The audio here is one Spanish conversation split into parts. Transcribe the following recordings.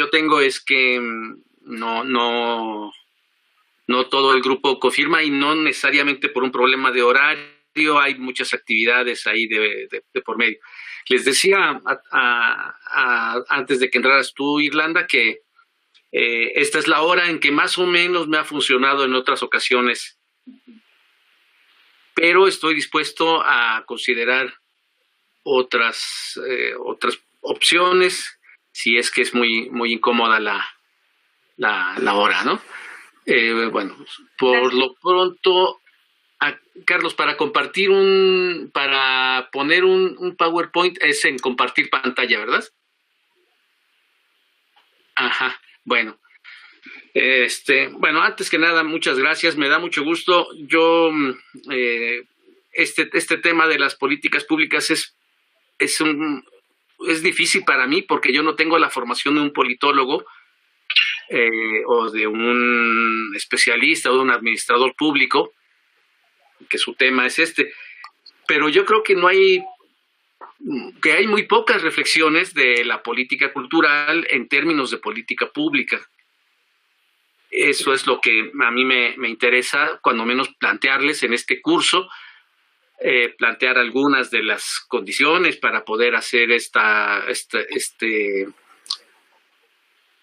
yo tengo es que no todo el grupo confirma, y no necesariamente por un problema de horario, hay muchas actividades ahí de por medio. Les decía antes de que entraras tú, Irlanda, que esta es la hora en que más o menos me ha funcionado en otras ocasiones, pero estoy dispuesto a considerar otras opciones si es que es muy incómoda la hora, ¿no? Bueno, por lo pronto, Carlos, para poner un PowerPoint es en compartir pantalla, ¿verdad? Ajá, bueno. Bueno, antes que nada, muchas gracias, me da mucho gusto. Yo, este tema de las políticas públicas es difícil para mí porque yo no tengo la formación de un politólogo, o de un especialista o de un administrador público, que su tema es pero yo creo que hay muy pocas reflexiones de la política cultural en términos de política pública. Eso es lo que a mí me interesa, cuando menos plantearles en este curso, plantear algunas de las condiciones para poder hacer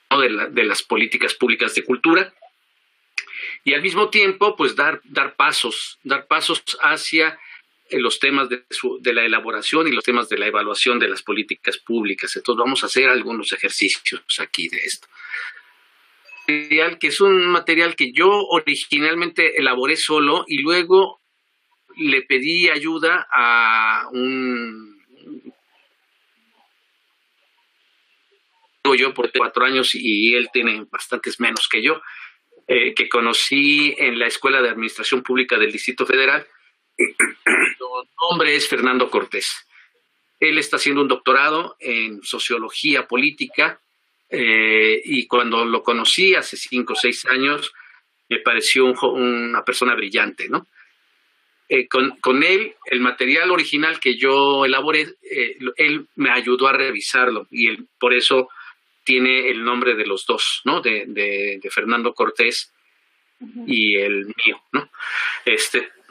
de las políticas públicas de cultura, y al mismo tiempo pues dar pasos hacia los temas de la elaboración y los temas de la evaluación de las políticas públicas. Entonces vamos a hacer algunos ejercicios aquí de esto. Que es un material que yo originalmente elaboré solo y luego le pedí ayuda a yo por 4 años, y él tiene bastantes menos que yo, que conocí en la Escuela de Administración Pública del Distrito Federal. Su nombre es Fernando Cortés. Él está haciendo un doctorado en sociología política, y cuando lo conocí hace 5 o 6 años, me pareció una persona brillante, ¿no? Con él, el material original que yo elaboré, él me ayudó a revisarlo, y él, por eso tiene el nombre de los dos, ¿no? De Fernando Cortés y el mío, ¿no?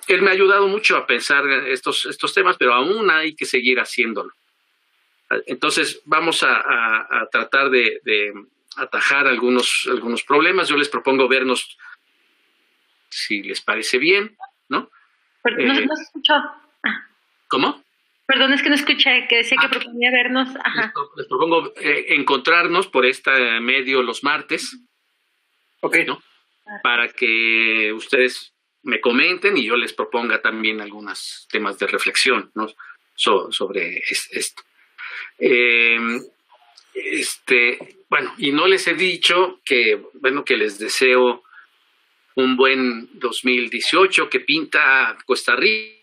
Él me ha ayudado mucho a pensar estos temas, pero aún hay que seguir haciéndolo. Entonces, vamos a tratar de atajar algunos problemas. Yo les propongo vernos, si les parece bien, ¿no? Perdón, no se escuchó. ¿Cómo? Perdón, es que no escuché, que decía que proponía vernos. Ajá. Les propongo encontrarnos por este medio los martes, ¿no? Para que ustedes me comenten y yo les proponga también algunos temas de reflexión, ¿no? Sobre esto. Bueno, y no les he dicho que les deseo un buen 2018, que pinta Costa Rica.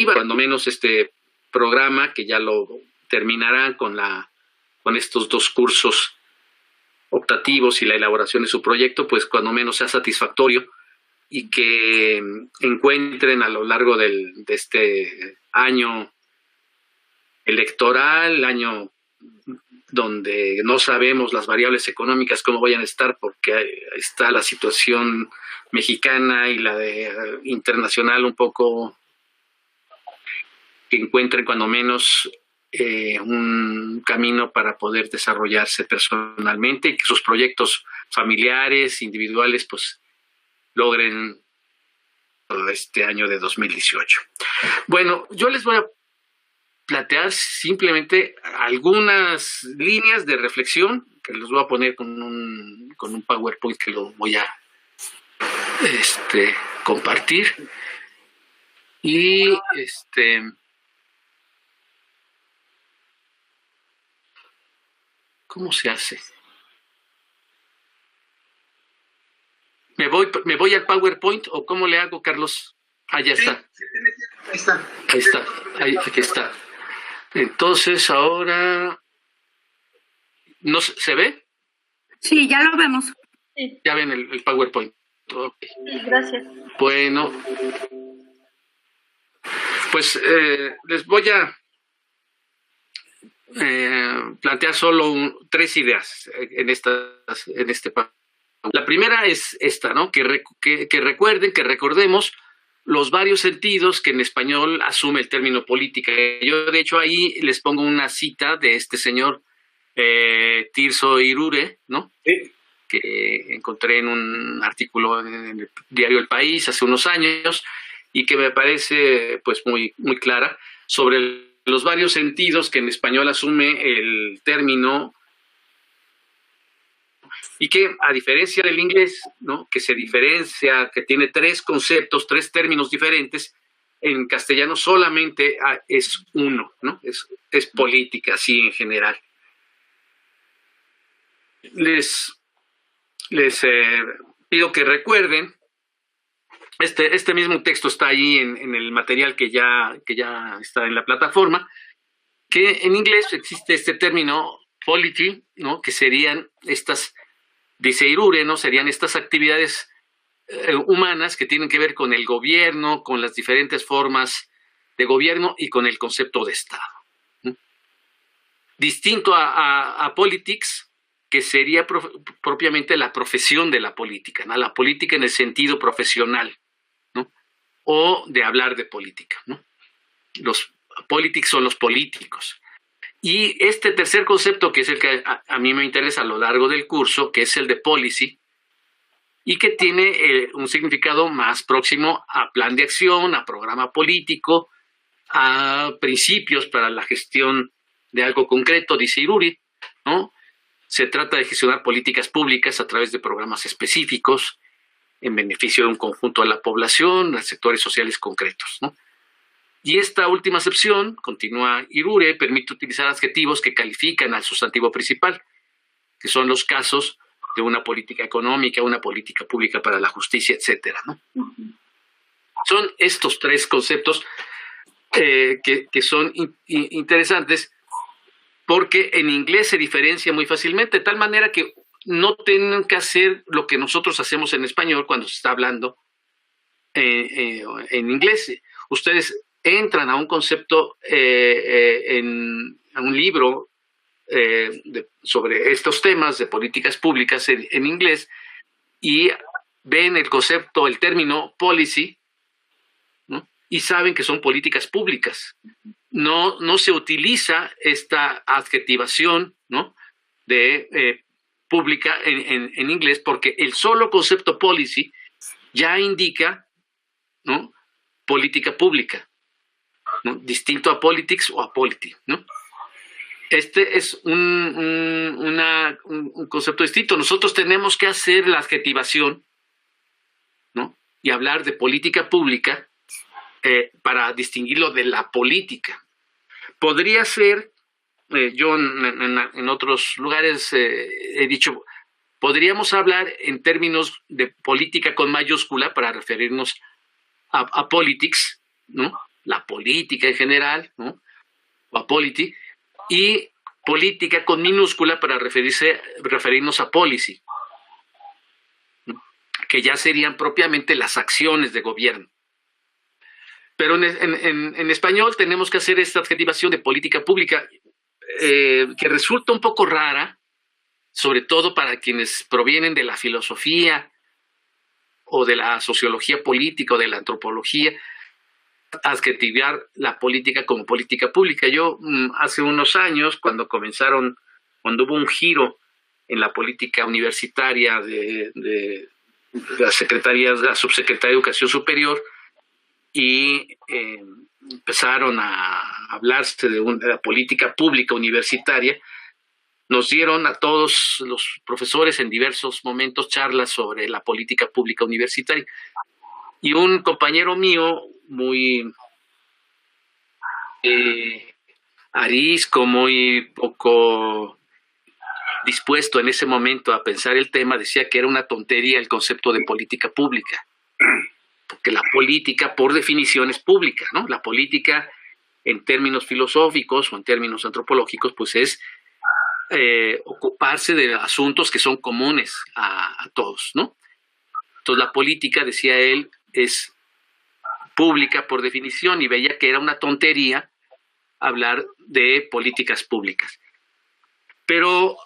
Cuando menos este programa, que ya lo terminarán con estos 2 cursos optativos y la elaboración de su proyecto, pues cuando menos sea satisfactorio, y que encuentren a lo largo de este año electoral, año donde no sabemos las variables económicas cómo vayan a estar, porque está la situación mexicana y la internacional un poco, que encuentren cuando menos un camino para poder desarrollarse personalmente, y que sus proyectos familiares, individuales, pues logren este año de 2018. Bueno, yo les voy a plantear simplemente algunas líneas de reflexión que les voy a poner con un PowerPoint que lo voy a compartir. Y ¿cómo se hace? ¿Me voy al PowerPoint o cómo le hago, Carlos? Ya está. Ahí está. Aquí está. Entonces, ahora, ¿no se ve? Sí, ya lo vemos. Sí. Ya ven el PowerPoint. Okay. Sí, gracias. Bueno. Pues les voy a plantear solo 3 ideas en este. La primera es esta, ¿no? Que recordemos los varios sentidos que en español asume el término política. Yo, de hecho, ahí les pongo una cita de este señor Tirso Irure, ¿no? Sí. Que encontré en un artículo en el diario El País hace unos años y que me parece pues muy, muy clara sobre los varios sentidos que en español asume el término y que, a diferencia del inglés, ¿no? Que se diferencia, que tiene 3 conceptos, 3 términos diferentes, en castellano solamente es uno, ¿no? Es política, así en general. Les pido que recuerden, este mismo texto está ahí en el material que ya está en la plataforma, que en inglés existe este término polity, ¿no? Que serían estas, dice Irure, ¿no? Serían estas actividades humanas que tienen que ver con el gobierno, con las diferentes formas de gobierno y con el concepto de Estado, ¿no? Distinto a politics, que sería propiamente la profesión de la política, ¿no? La política en el sentido profesional, ¿no? O de hablar de política, ¿no? Los politics son los políticos. Y este tercer concepto, que es el que a mí me interesa a lo largo del curso, que es el de policy, y que tiene un significado más próximo a plan de acción, a programa político, a principios para la gestión de algo concreto, dice Iruri, ¿no? Se trata de gestionar políticas públicas a través de programas específicos en beneficio de un conjunto de la población, de sectores sociales concretos, ¿no? Y esta última acepción, continúa Irure, permite utilizar adjetivos que califican al sustantivo principal, que son los casos de una política económica, una política pública para la justicia, etcétera, ¿no? Son estos 3 conceptos que son interesantes, porque en inglés se diferencia muy fácilmente, de tal manera que no tienen que hacer lo que nosotros hacemos en español cuando se está hablando en inglés. Ustedes entran a un concepto en un libro sobre estos temas de políticas públicas en inglés y ven el concepto, el término policy, ¿no? Y saben que son políticas públicas. No se utiliza esta adjetivación, ¿no? De pública en inglés, porque el solo concepto policy ya indica, ¿no? Política pública, ¿no? Distinto a politics o a polity, ¿no? Este es un concepto distinto. Nosotros tenemos que hacer la adjetivación, ¿no? Y hablar de política pública para distinguirlo de la política. Podría ser, yo en otros lugares he dicho, podríamos hablar en términos de política con mayúscula para referirnos a politics, ¿no? La política en general, ¿no? O a polity, y política con minúscula para referirnos a policy, ¿no? Que ya serían propiamente las acciones de gobierno. Pero en español tenemos que hacer esta adjetivación de política pública que resulta un poco rara, sobre todo para quienes provienen de la filosofía o de la sociología política o de la antropología, adjetivar la política como política pública. Yo hace unos años, cuando hubo un giro en la política universitaria de la Subsecretaría de Educación Superior, y empezaron a hablarse de la política pública universitaria, nos dieron a todos los profesores en diversos momentos charlas sobre la política pública universitaria. Y un compañero mío, muy arisco, muy poco dispuesto en ese momento a pensar el tema, decía que era una tontería el concepto de política pública, porque la política por definición es pública, ¿no? La política en términos filosóficos o en términos antropológicos pues es ocuparse de asuntos que son comunes a todos, ¿no? Entonces la política, decía él, es pública por definición, y veía que era una tontería hablar de políticas públicas. Pero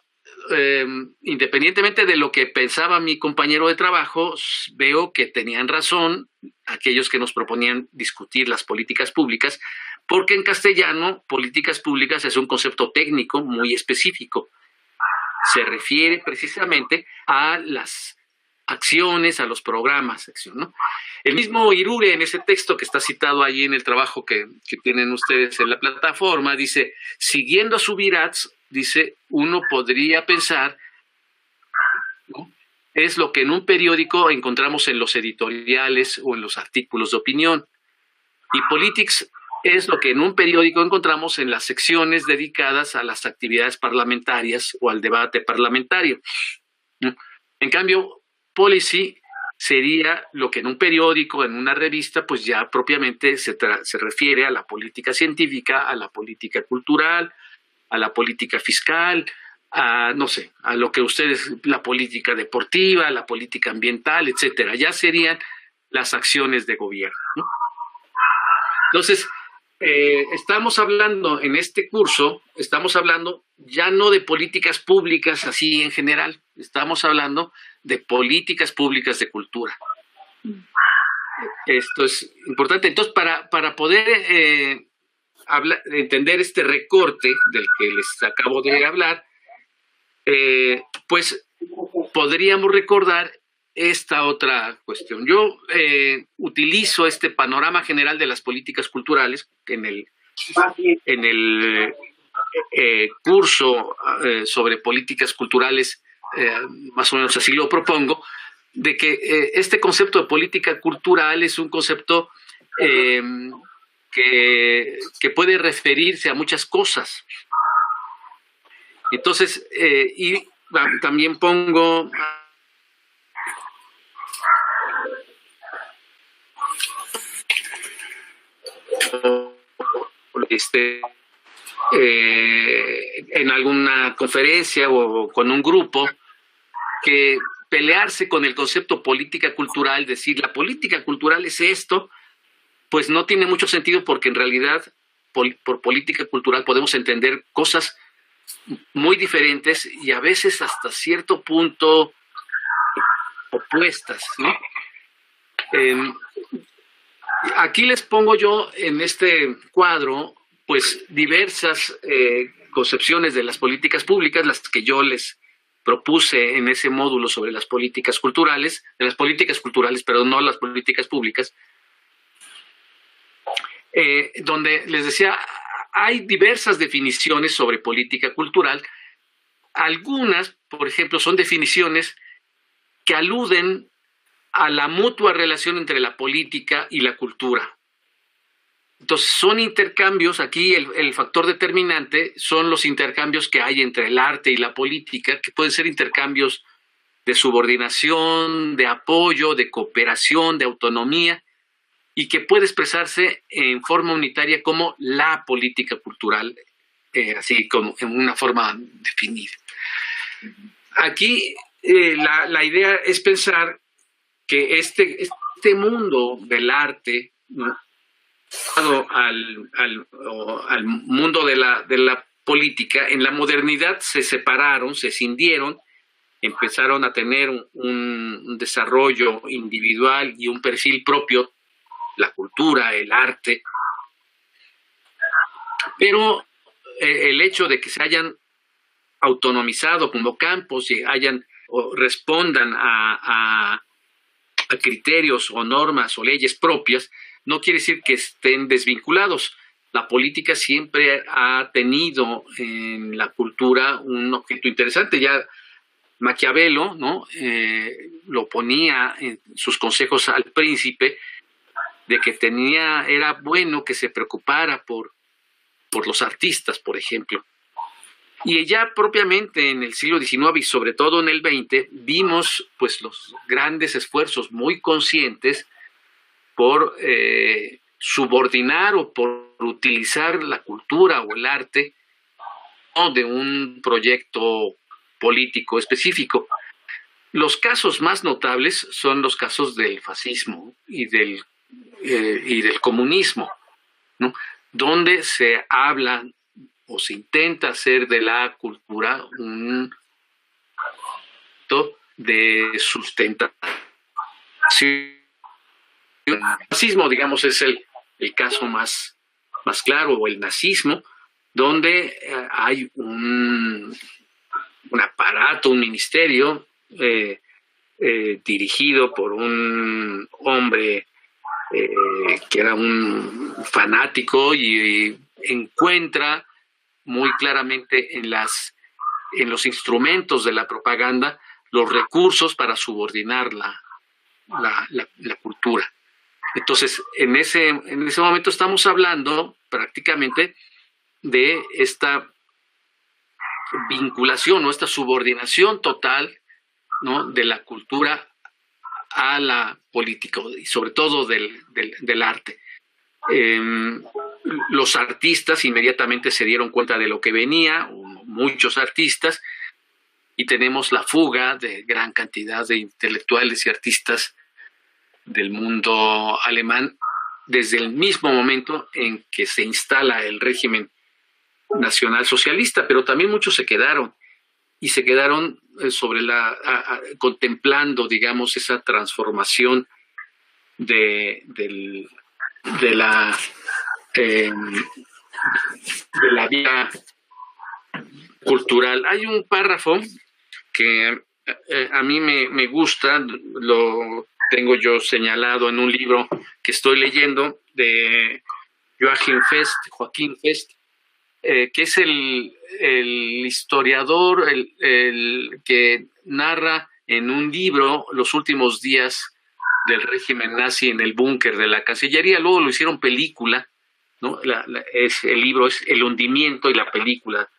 independientemente de lo que pensaba mi compañero de trabajo, veo que tenían razón aquellos que nos proponían discutir las políticas públicas, porque en castellano políticas públicas es un concepto técnico muy específico. Se refiere precisamente a las acciones, a los programas, ¿no? El mismo Irure, en ese texto que está citado ahí en el trabajo que tienen ustedes en la plataforma, dice, siguiendo a Subirats, dice, uno podría pensar, ¿no?, es lo que en un periódico encontramos en los editoriales o en los artículos de opinión. Y Politics es lo que en un periódico encontramos en las secciones dedicadas a las actividades parlamentarias o al debate parlamentario. En cambio, Policy sería lo que en un periódico, en una revista, pues ya propiamente se refiere a la política científica, a la política cultural, a la política fiscal, a, no sé, a lo que ustedes, la política deportiva, la política ambiental, etcétera. Ya serían las acciones de gobierno, ¿no? Entonces, estamos hablando en este curso, estamos hablando ya no de políticas públicas así en general, estamos hablando de políticas públicas de cultura. Esto es importante. Entonces, para poder entender este recorte del que les acabo de hablar, pues podríamos recordar esta otra cuestión. Yo utilizo este panorama general de las políticas culturales en el curso sobre políticas culturales, más o menos así lo propongo, de que este concepto de política cultural es un concepto que puede referirse a muchas cosas. Entonces, y también pongo en alguna conferencia o con un grupo, que pelearse con el concepto política cultural, decir la política cultural es esto, pues no tiene mucho sentido, porque en realidad por política cultural podemos entender cosas muy diferentes y a veces hasta cierto punto opuestas, ¿no? Aquí les pongo yo en este cuadro pues diversas concepciones de las políticas públicas, las que yo les propuse en ese módulo sobre las políticas culturales, pero no las políticas públicas, donde les decía, hay diversas definiciones sobre política cultural. Algunas, por ejemplo, son definiciones que aluden a la mutua relación entre la política y la cultura. Entonces, son intercambios, aquí el factor determinante son los intercambios que hay entre el arte y la política, que pueden ser intercambios de subordinación, de apoyo, de cooperación, de autonomía, y que puede expresarse en forma unitaria como la política cultural, así como en una forma definida. Aquí la idea es pensar que este mundo del arte, ¿no?, al mundo de la política, en la modernidad se separaron, se cindieron, empezaron a tener un desarrollo individual y un perfil propio, la cultura, el arte, pero el hecho de que se hayan autonomizado como campos y respondan a criterios o normas o leyes propias, no quiere decir que estén desvinculados. La política siempre ha tenido en la cultura un objeto interesante. Ya Maquiavelo, ¿no?, lo ponía en sus consejos al príncipe, de que era bueno que se preocupara por los artistas, por ejemplo. Y ya propiamente en el siglo XIX y sobre todo en el XX vimos pues los grandes esfuerzos muy conscientes por subordinar o por utilizar la cultura o el arte, ¿no?, de un proyecto político específico. Los casos más notables son los casos del fascismo y del y del comunismo, ¿no? Donde se habla o se intenta hacer de la cultura un de sustentación. El fascismo, digamos, es el caso más claro, o el nazismo, donde hay un aparato, un ministerio dirigido por un hombre que era un fanático y encuentra muy claramente en los instrumentos de la propaganda los recursos para subordinar la cultura. Entonces, en ese momento estamos hablando prácticamente de esta vinculación o esta subordinación total, ¿no?, de la cultura a la política y sobre todo del arte. Los artistas inmediatamente se dieron cuenta de lo que venía, muchos artistas, y tenemos la fuga de gran cantidad de intelectuales y artistas del mundo alemán desde el mismo momento en que se instala el régimen nacionalsocialista, pero también muchos se quedaron sobre contemplando, digamos, esa transformación de la vida cultural. Hay un párrafo que a mí me gusta, lo tengo yo señalado en un libro que estoy leyendo de Joachim Fest, que es el historiador el que narra en un libro los últimos días del régimen nazi en el búnker de la Cancillería. Luego lo hicieron película, ¿no? El libro es El hundimiento y la película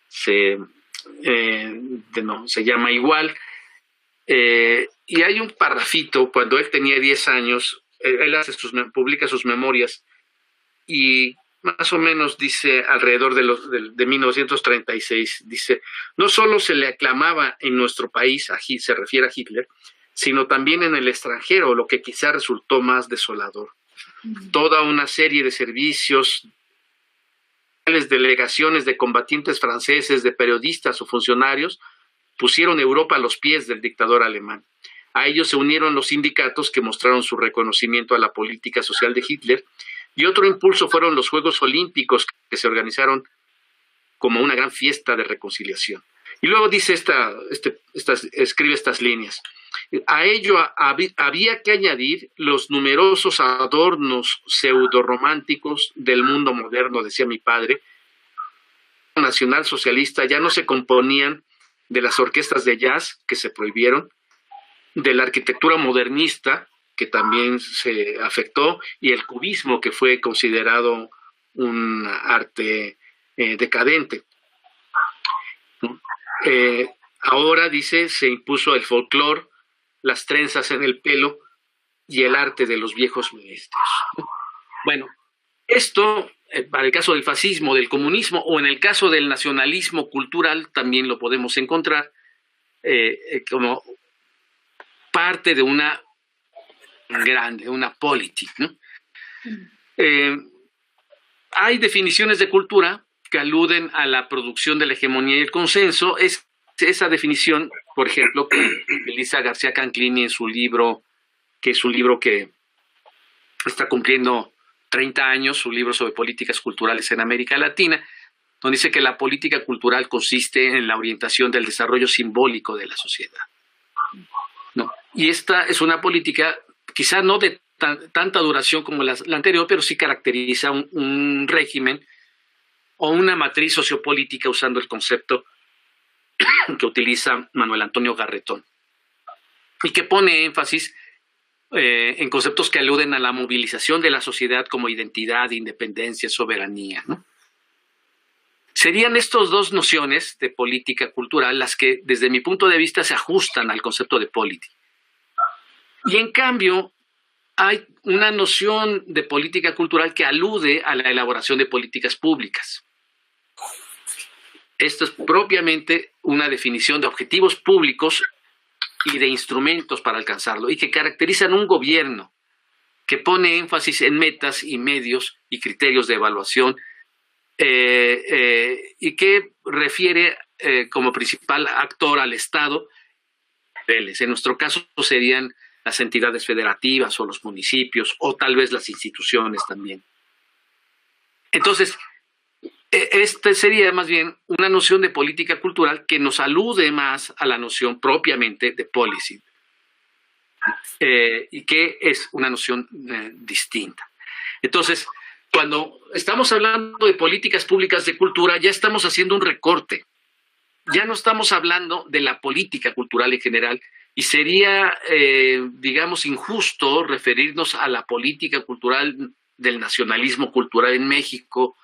se llama igual. Y hay un parrafito, cuando él tenía 10 años, él publica sus memorias y más o menos dice alrededor de 1936, dice: no solo se le aclamaba en nuestro país, se refiere a Hitler, sino también en el extranjero, lo que quizá resultó más desolador. Toda una serie de servicios, delegaciones de combatientes franceses, de periodistas o funcionarios, pusieron Europa a los pies del dictador alemán. A ellos se unieron los sindicatos que mostraron su reconocimiento a la política social de Hitler, y otro impulso fueron los Juegos Olímpicos, que se organizaron como una gran fiesta de reconciliación. Y luego dice escribe estas líneas: a ello había que añadir los numerosos adornos pseudorrománticos del mundo moderno, decía mi padre. El nacional socialista ya no se componían de las orquestas de jazz, que se prohibieron, de la arquitectura modernista, que también se afectó, y el cubismo, que fue considerado un arte decadente. Ahora, dice, se impuso el folclore, las trenzas en el pelo y el arte de los viejos ministros. Bueno, esto, para el caso del fascismo, del comunismo, o en el caso del nacionalismo cultural, también lo podemos encontrar como parte de una política, ¿no? Hay definiciones de cultura que aluden a la producción de la hegemonía y el consenso. Es esa definición, por ejemplo, que utiliza García Canclini en su libro, que es un libro que está cumpliendo 30 años, su libro sobre políticas culturales en América Latina, donde dice que la política cultural consiste en la orientación del desarrollo simbólico de la sociedad, ¿no? Y esta es una política quizá no de tanta duración como la anterior, pero sí caracteriza un régimen o una matriz sociopolítica, usando el concepto que utiliza Manuel Antonio Garretón, y que pone énfasis en conceptos que aluden a la movilización de la sociedad como identidad, independencia, soberanía, ¿no? Serían estas dos nociones de política cultural las que, desde mi punto de vista, se ajustan al concepto de política. Y en cambio, hay una noción de política cultural que alude a la elaboración de políticas públicas. Esto es propiamente una definición de objetivos públicos y de instrumentos para alcanzarlo, y que caracterizan un gobierno que pone énfasis en metas y medios y criterios de evaluación y que refiere como principal actor al Estado. En nuestro caso serían las entidades federativas o los municipios o tal vez las instituciones también. Entonces, este sería más bien una noción de política cultural que nos alude más a la noción propiamente de policy y que es una noción distinta. Entonces, cuando estamos hablando de políticas públicas de cultura, ya estamos haciendo un recorte. Ya no estamos hablando de la política cultural en general y sería, digamos, injusto referirnos a la política cultural del nacionalismo cultural en México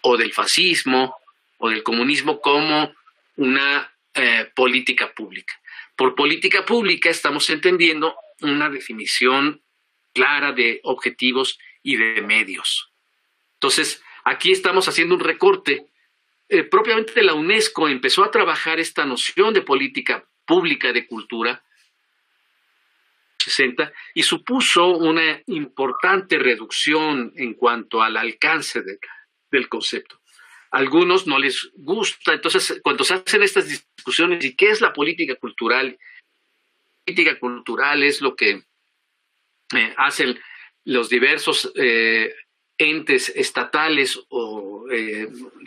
o del fascismo o del comunismo como una política pública. Por política pública estamos entendiendo una definición clara de objetivos y de medios. Entonces, aquí estamos haciendo un recorte. Propiamente la UNESCO empezó a trabajar esta noción de política pública de cultura 60 y supuso una importante reducción en cuanto al alcance del concepto. A algunos no les gusta, entonces cuando se hacen estas discusiones, ¿y qué es la política cultural? La política cultural es lo que hacen los diversos entes estatales o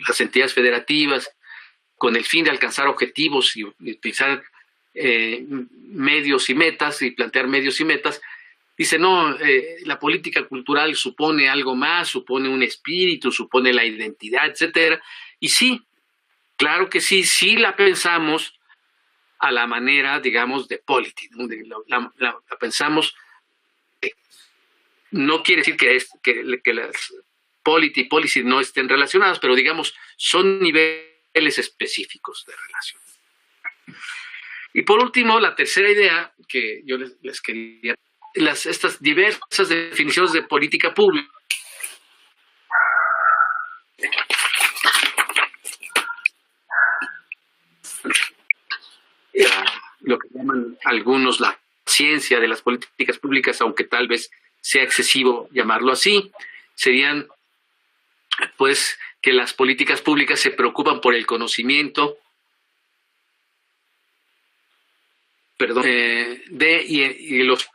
las entidades federativas con el fin de alcanzar objetivos y utilizar medios y metas y plantear medios y metas. Dice, no, la política cultural supone algo más, supone un espíritu, supone la identidad, etcétera. Y sí, claro que sí, sí la pensamos a la manera, digamos, de polity, ¿no? La pensamos. No quiere decir que las polity y policy no estén relacionadas, pero digamos, son niveles específicos de relación. Y por último, la tercera idea que yo les quería, estas diversas definiciones de política pública. Lo que llaman algunos la ciencia de las políticas públicas, aunque tal vez sea excesivo llamarlo así, serían pues que las políticas públicas se preocupan por el conocimiento, y los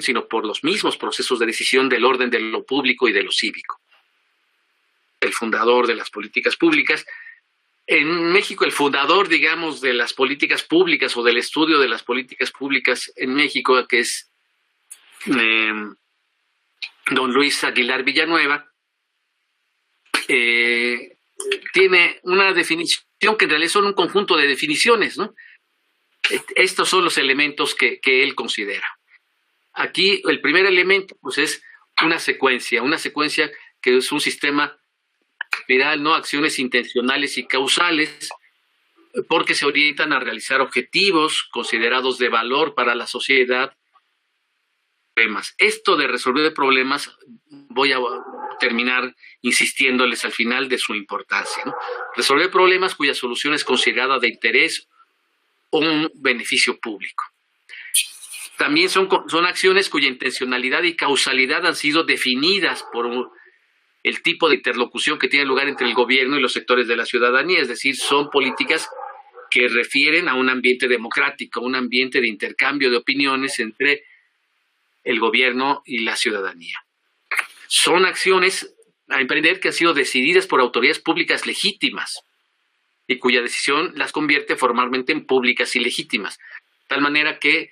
sino por los mismos procesos de decisión del orden de lo público y de lo cívico. El fundador de las políticas públicas. En México, el fundador, digamos, de las políticas públicas o del estudio de las políticas públicas en México, que es don Luis Aguilar Villanueva, tiene una definición que en realidad son un conjunto de definiciones, ¿no? Estos son los elementos que él considera. Aquí el primer elemento pues es una secuencia que es un sistema viral, ¿no? Acciones intencionales y causales, porque se orientan a realizar objetivos considerados de valor para la sociedad. Esto de resolver problemas, voy a terminar insistiéndoles al final de su importancia, ¿no? Resolver problemas cuya solución es considerada de interés o un beneficio público. También son acciones cuya intencionalidad y causalidad han sido definidas por el tipo de interlocución que tiene lugar entre el gobierno y los sectores de la ciudadanía, es decir, son políticas que refieren a un ambiente democrático, un ambiente de intercambio de opiniones entre el gobierno y la ciudadanía. Son acciones a emprender que han sido decididas por autoridades públicas legítimas y cuya decisión las convierte formalmente en públicas y legítimas, de tal manera que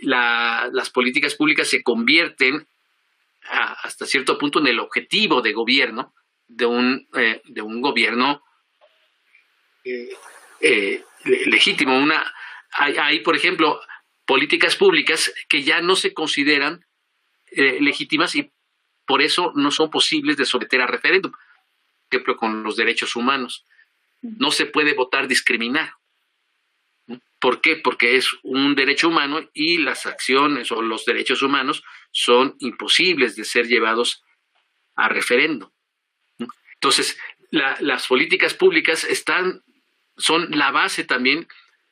las políticas públicas se convierten hasta cierto punto en el objetivo de gobierno de un gobierno legítimo. Hay, por ejemplo, políticas públicas que ya no se consideran legítimas y por eso no son posibles de someter a referéndum. Por ejemplo, con los derechos humanos. No se puede votar discriminar. ¿Por qué? Porque es un derecho humano y las acciones o los derechos humanos son imposibles de ser llevados a referéndum. Entonces, las políticas públicas son la base también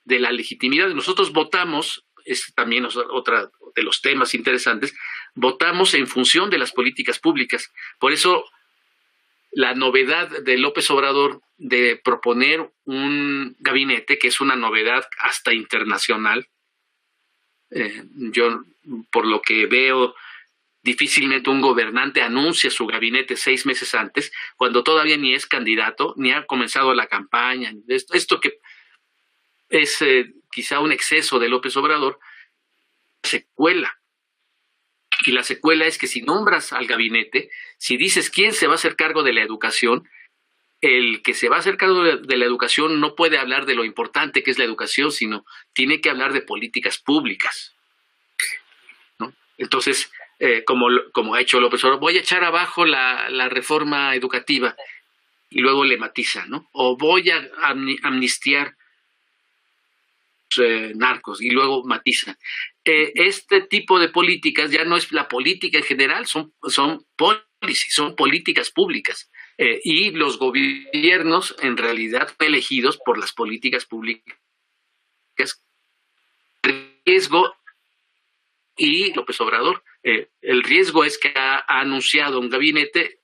de la legitimidad. Nosotros votamos, es también otra de los temas interesantes, votamos en función de las políticas públicas. Por eso la novedad de López Obrador de proponer un gabinete, que es una novedad hasta internacional, yo por lo que veo, difícilmente un gobernante anuncia su gabinete 6 meses antes, cuando todavía ni es candidato, ni ha comenzado la campaña. Esto que es quizá un exceso de López Obrador, secuela. Y la secuela es que si nombras al gabinete, si dices quién se va a hacer cargo de la educación, el que se va a hacer cargo de la educación no puede hablar de lo importante que es la educación, sino tiene que hablar de políticas públicas, ¿no? Entonces, como ha hecho López Obrador, voy a echar abajo la reforma educativa, y luego le matiza, ¿no? O voy a amnistiar narcos, y luego matiza. Este tipo de políticas ya no es la política en general, son policies, son políticas públicas. Y los gobiernos en realidad son elegidos por las políticas públicas. Riesgo y López Obrador. El riesgo es que ha anunciado un gabinete,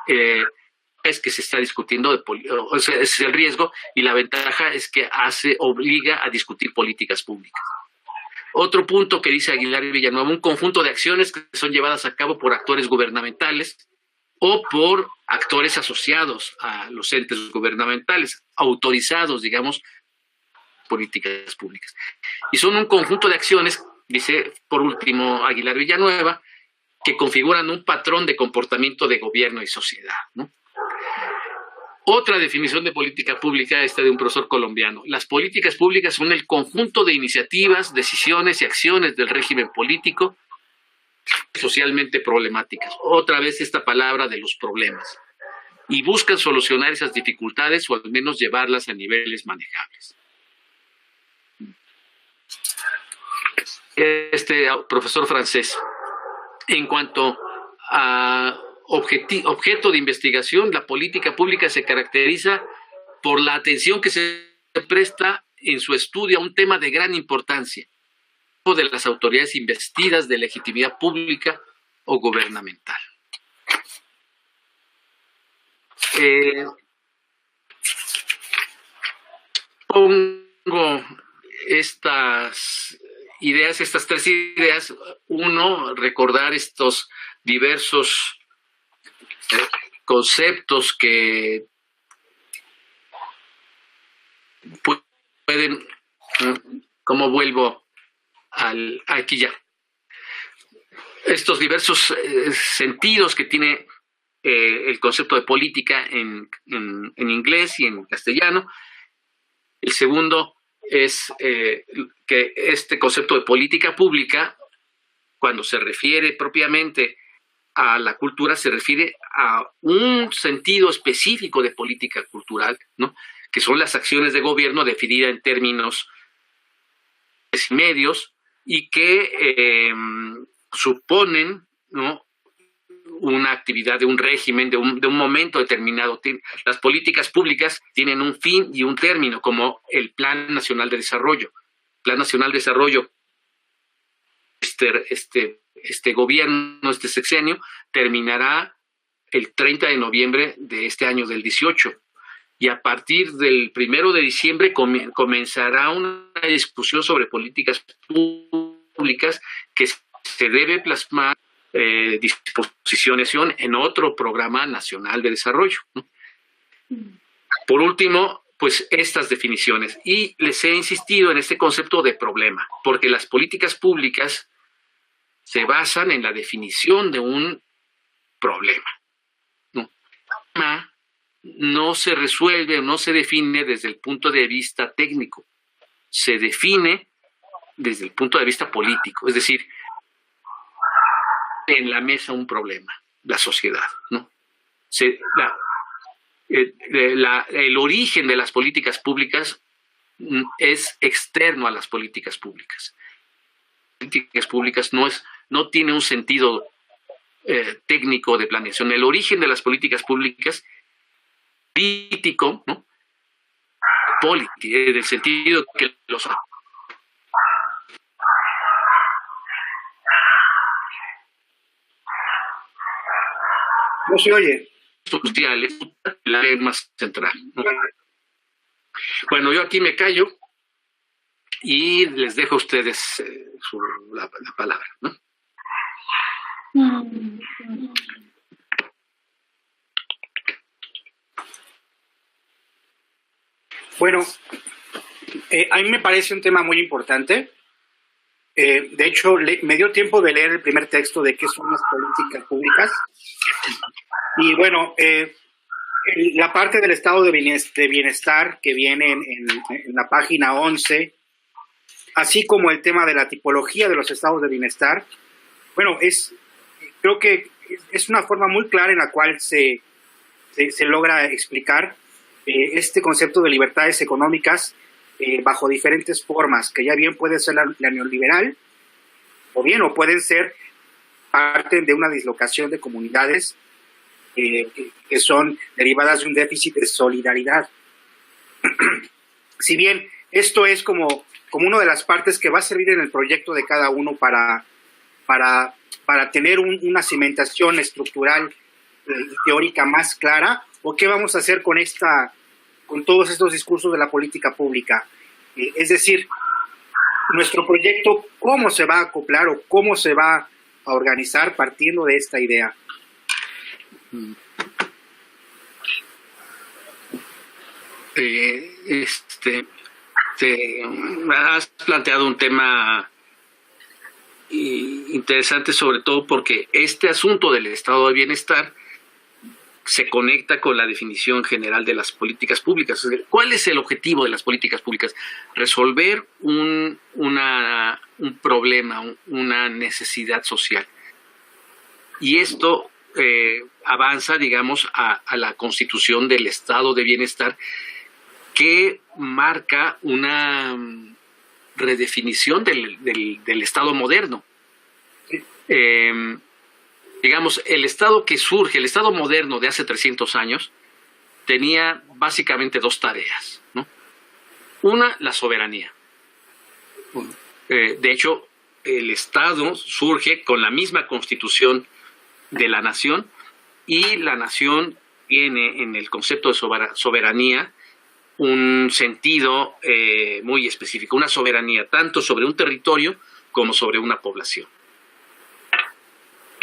es que se está discutiendo o sea, ese es el riesgo, y la ventaja es que obliga a discutir políticas públicas. Otro punto que dice Aguilar Villanueva: un conjunto de acciones que son llevadas a cabo por actores gubernamentales o por actores asociados a los entes gubernamentales, autorizados, digamos, políticas públicas. Y son un conjunto de acciones, dice por último Aguilar Villanueva, que configuran un patrón de comportamiento de gobierno y sociedad, ¿no? Otra definición de política pública, esta de un profesor colombiano: las políticas públicas son el conjunto de iniciativas, decisiones y acciones del régimen político socialmente problemáticas. Otra vez esta palabra de los problemas. Y buscan solucionar esas dificultades o al menos llevarlas a niveles manejables. Este profesor francés, en cuanto a objeto de investigación, la política pública se caracteriza por la atención que se presta en su estudio a un tema de gran importancia de las autoridades investidas de legitimidad pública o gubernamental. Pongo estas tres ideas. Uno, recordar estos diversos conceptos que pueden, ¿cómo vuelvo aquí ya? Estos diversos sentidos que tiene el concepto de política en inglés y en castellano. El segundo es que este concepto de política pública, cuando se refiere propiamente a la cultura, se refiere a un sentido específico de política cultural, ¿no? Que son las acciones de gobierno definidas en términos medios y que suponen, ¿no?, una actividad de un régimen, de un momento determinado. Las políticas públicas tienen un fin y un término, como el Plan Nacional de Desarrollo. Plan Nacional de Desarrollo, este gobierno, este sexenio, terminará el 30 de noviembre de este año del 18. Y a partir del 1 de diciembre comenzará una discusión sobre políticas públicas que se debe plasmar disposiciones en otro programa nacional de desarrollo, ¿no? Por último, pues estas definiciones. Y les he insistido en este concepto de problema, porque las políticas públicas se basan en la definición de un problema, ¿no? No se resuelve o no se define desde el punto de vista técnico, se define desde el punto de vista político, es decir, en la mesa un problema, la sociedad, ¿no? El origen de las políticas públicas es externo a las políticas públicas. Las políticas públicas no tiene un sentido técnico de planeación. El origen de las políticas públicas político, ¿no?, polity, en el sentido que los no se oye. sociales, la ley más central, ¿no? Bueno, yo aquí me callo y les dejo a ustedes la palabra, ¿no? Bueno, a mí me parece un tema muy importante. De hecho, me dio tiempo de leer el primer texto de qué son las políticas públicas. Y bueno, la parte del estado de bienestar que viene en la página 11, así como el tema de la tipología de los estados de bienestar, bueno, creo que es una forma muy clara en la cual se logra explicar este concepto de libertades económicas bajo diferentes formas, que ya bien puede ser la neoliberal, o pueden ser parte de una dislocación de comunidades que son derivadas de un déficit de solidaridad. Si bien esto es como una de las partes que va a servir en el proyecto de cada uno para tener una cimentación estructural y teórica más clara, o qué vamos a hacer con todos estos discursos de la política pública. Es decir, nuestro proyecto, cómo se va a acoplar o cómo se va a organizar partiendo de esta idea. Has planteado un tema interesante, sobre todo porque este asunto del estado de bienestar se conecta con la definición general de las políticas públicas. ¿Cuál es el objetivo de las políticas públicas? Resolver un problema, una necesidad social. Y esto avanza, digamos, a la constitución del estado de bienestar, que marca una redefinición del estado moderno. Digamos, el estado que surge, el estado moderno de hace 300 años, tenía básicamente dos tareas, ¿no? Una, la soberanía. De hecho, el estado surge con la misma constitución de la nación, y la nación tiene en el concepto de soberanía un sentido muy específico, una soberanía tanto sobre un territorio como sobre una población.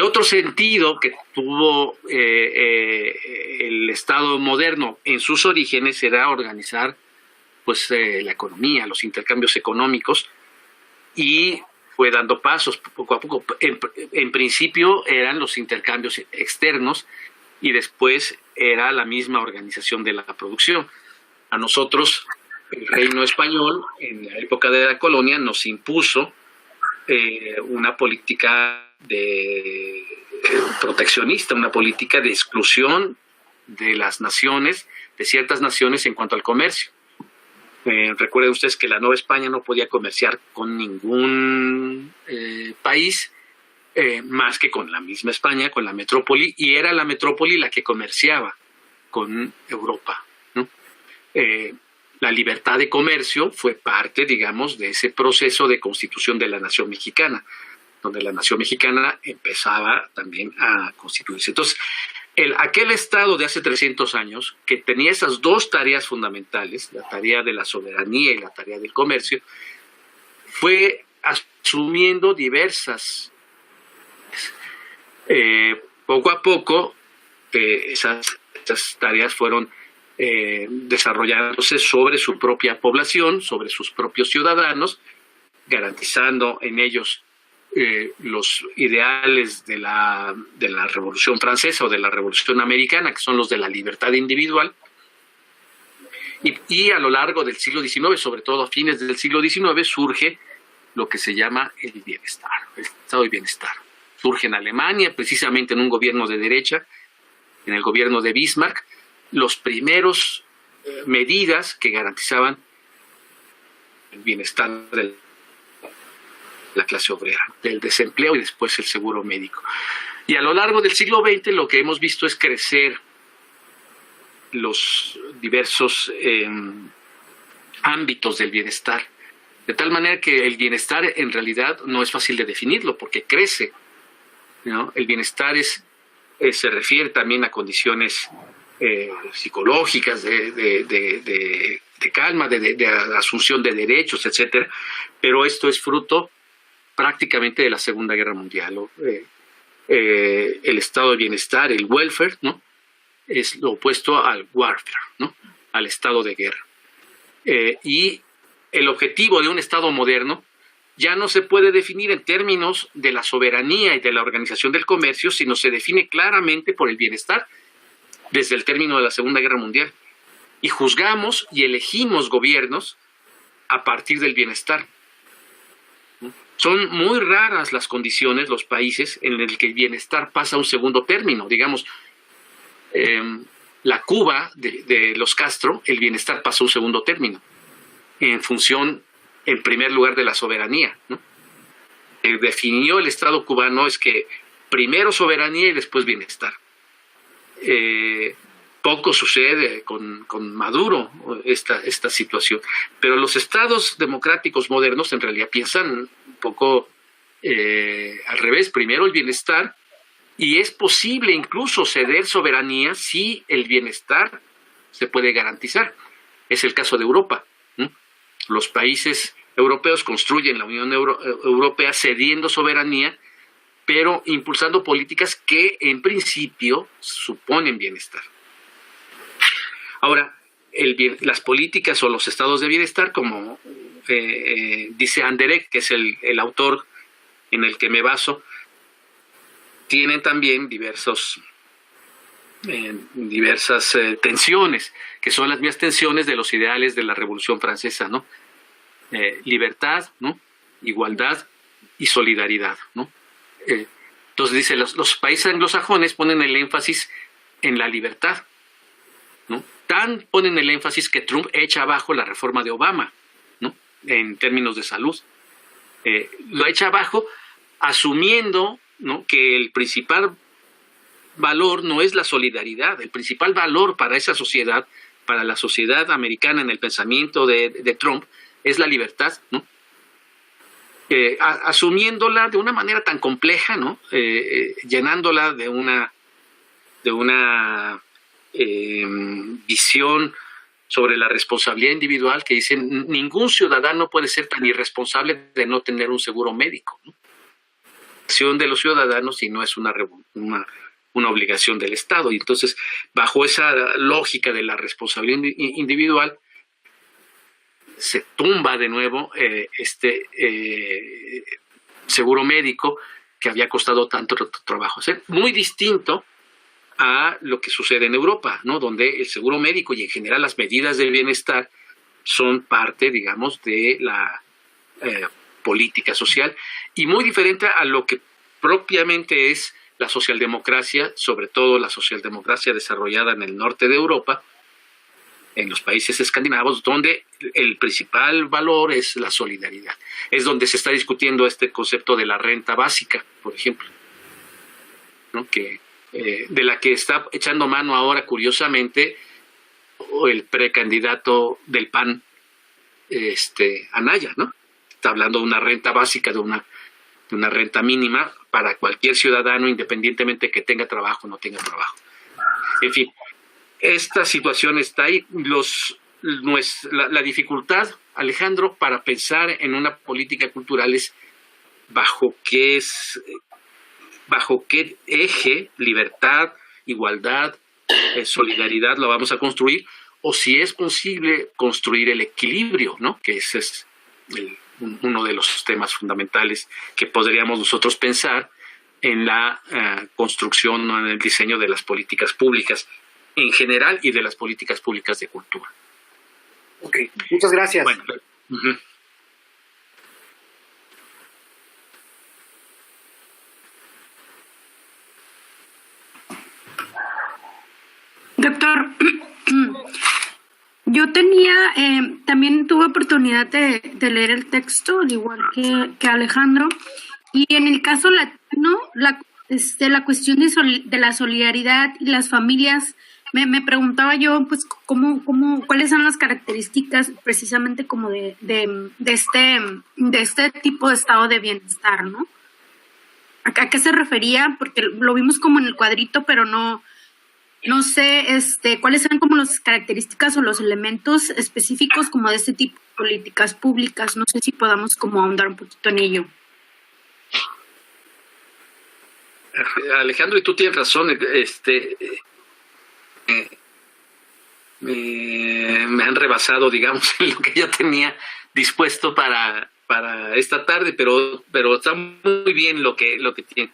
Otro sentido que tuvo el Estado moderno en sus orígenes era organizar pues, la economía, los intercambios económicos, y fue dando pasos poco a poco. En principio eran los intercambios externos y después era la misma organización de la producción. A nosotros, el reino español, en la época de la colonia, nos impuso una política proteccionista, una política de exclusión de las naciones, de ciertas naciones en cuanto al comercio. Recuerden ustedes que la Nueva España no podía comerciar con ningún país más que con la misma España, con la metrópoli, y era la metrópoli la que comerciaba con Europa, ¿no? La libertad de comercio fue parte, digamos, de ese proceso de constitución de la nación mexicana, donde la nación mexicana empezaba también a constituirse. Entonces, aquel Estado de hace 300 años, que tenía esas dos tareas fundamentales, la tarea de la soberanía y la tarea del comercio, fue asumiendo diversas. Poco a poco, esas tareas fueron desarrollándose sobre su propia población, sobre sus propios ciudadanos, garantizando en ellos los ideales de la Revolución Francesa o de la Revolución Americana, que son los de la libertad individual, y a lo largo del siglo XIX, sobre todo a fines del siglo XIX, surge lo que se llama el bienestar, el estado de bienestar. Surge en Alemania, precisamente en un gobierno de derecha, en el gobierno de Bismarck, los primeros medidas que garantizaban el bienestar de la clase obrera, del desempleo y después el seguro médico. Y a lo largo del siglo XX lo que hemos visto es crecer los diversos ámbitos del bienestar. De tal manera que el bienestar en realidad no es fácil de definirlo porque crece, ¿no? El bienestar se refiere también a condiciones psicológicas de calma, de asunción de derechos, etcétera. Pero esto es fruto prácticamente de la Segunda Guerra Mundial. El estado de bienestar, el welfare, ¿no? Es lo opuesto al warfare, ¿no? Al estado de guerra. Y el objetivo de un Estado moderno ya no se puede definir en términos de la soberanía y de la organización del comercio, sino se define claramente por el bienestar desde el término de la Segunda Guerra Mundial. Y juzgamos y elegimos gobiernos a partir del bienestar. Son muy raras las condiciones, los países en el que el bienestar pasa a un segundo término. Digamos, la Cuba de los Castro, el bienestar pasó a un segundo término, en función, en primer lugar, de la soberanía, ¿no? Definió el Estado cubano es que primero soberanía y después bienestar. Poco sucede con Maduro esta situación, pero los estados democráticos modernos en realidad piensan un poco al revés. Primero el bienestar, y es posible incluso ceder soberanía si el bienestar se puede garantizar. Es el caso de Europa, ¿no? Los países europeos construyen la Unión Europea cediendo soberanía, pero impulsando políticas que en principio suponen bienestar. Ahora, las políticas o los estados de bienestar, como dice Anderek, que es el autor en el que me baso, tienen también diversas tensiones, que son las mismas tensiones de los ideales de la Revolución Francesa, ¿no? Libertad, ¿no? Igualdad y solidaridad, ¿no? Entonces dice, los países anglosajones ponen el énfasis en la libertad, ¿no? Ponen el énfasis que Trump echa abajo la reforma de Obama, ¿no? En términos de salud. Lo echa abajo asumiendo, ¿no?, que el principal valor no es la solidaridad. El principal valor para esa sociedad, para la sociedad americana en el pensamiento de Trump, es la libertad, ¿no? Asumiéndola de una manera tan compleja, ¿no? Llenándola de una visión sobre la responsabilidad individual que dice ningún ciudadano puede ser tan irresponsable de no tener un seguro médico, ¿no? Acción de los ciudadanos y no es una obligación del Estado. Y entonces, bajo esa lógica de la responsabilidad individual, se tumba de nuevo seguro médico que había costado tanto trabajo hacer. Muy distinto a lo que sucede en Europa, ¿no?, donde el seguro médico y en general las medidas del bienestar son parte, digamos, de la política social, y muy diferente a lo que propiamente es la socialdemocracia, sobre todo la socialdemocracia desarrollada en el norte de Europa, en los países escandinavos, donde el principal valor es la solidaridad. Es donde se está discutiendo este concepto de la renta básica, por ejemplo, ¿no?, de la que está echando mano ahora, curiosamente, el precandidato del PAN, Anaya, ¿no? Está hablando de una renta básica, de una renta mínima para cualquier ciudadano, independientemente que tenga trabajo o no tenga trabajo. En fin, esta situación está ahí. La dificultad, Alejandro, para pensar en una política cultural es bajo qué eje, libertad, igualdad, solidaridad la vamos a construir, o si es posible construir el equilibrio, ¿no?, que ese es uno de los temas fundamentales que podríamos nosotros pensar en la construcción o en el diseño de las políticas públicas en general y de las políticas públicas de cultura. Ok, muchas gracias. Bueno, Doctor, yo también tuve oportunidad de leer el texto, al igual que Alejandro, y en el caso latino, la cuestión de la solidaridad y las familias me preguntaba yo, pues, cuáles son las características precisamente como de este tipo de estado de bienestar, ¿no? ¿A qué se refería? Porque lo vimos como en el cuadrito, pero no sé, cuáles eran como las características o los elementos específicos como de este tipo de políticas públicas. No sé si podamos como ahondar un poquito en ello. Alejandro, y tú tienes razón, me han rebasado, digamos, lo que ya tenía dispuesto para esta tarde, pero está muy bien lo que tiene.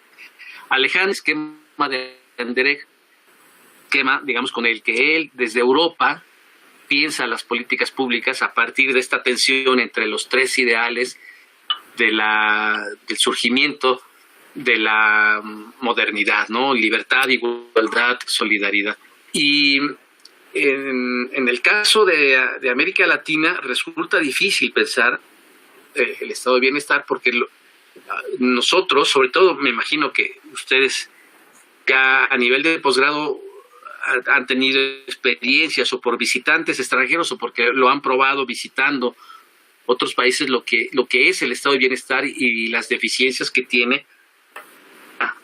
Alejandro, esquema de Anderegg, esquema, digamos, con el que él desde Europa piensa las políticas públicas a partir de esta tensión entre los tres ideales del surgimiento de la modernidad, ¿no? Libertad, igualdad, solidaridad. Y en el caso de América Latina resulta difícil pensar el estado de bienestar porque nosotros, sobre todo me imagino que ustedes ya a nivel de posgrado han tenido experiencias o por visitantes extranjeros o porque lo han probado visitando otros países lo que es el estado de bienestar y las deficiencias que tiene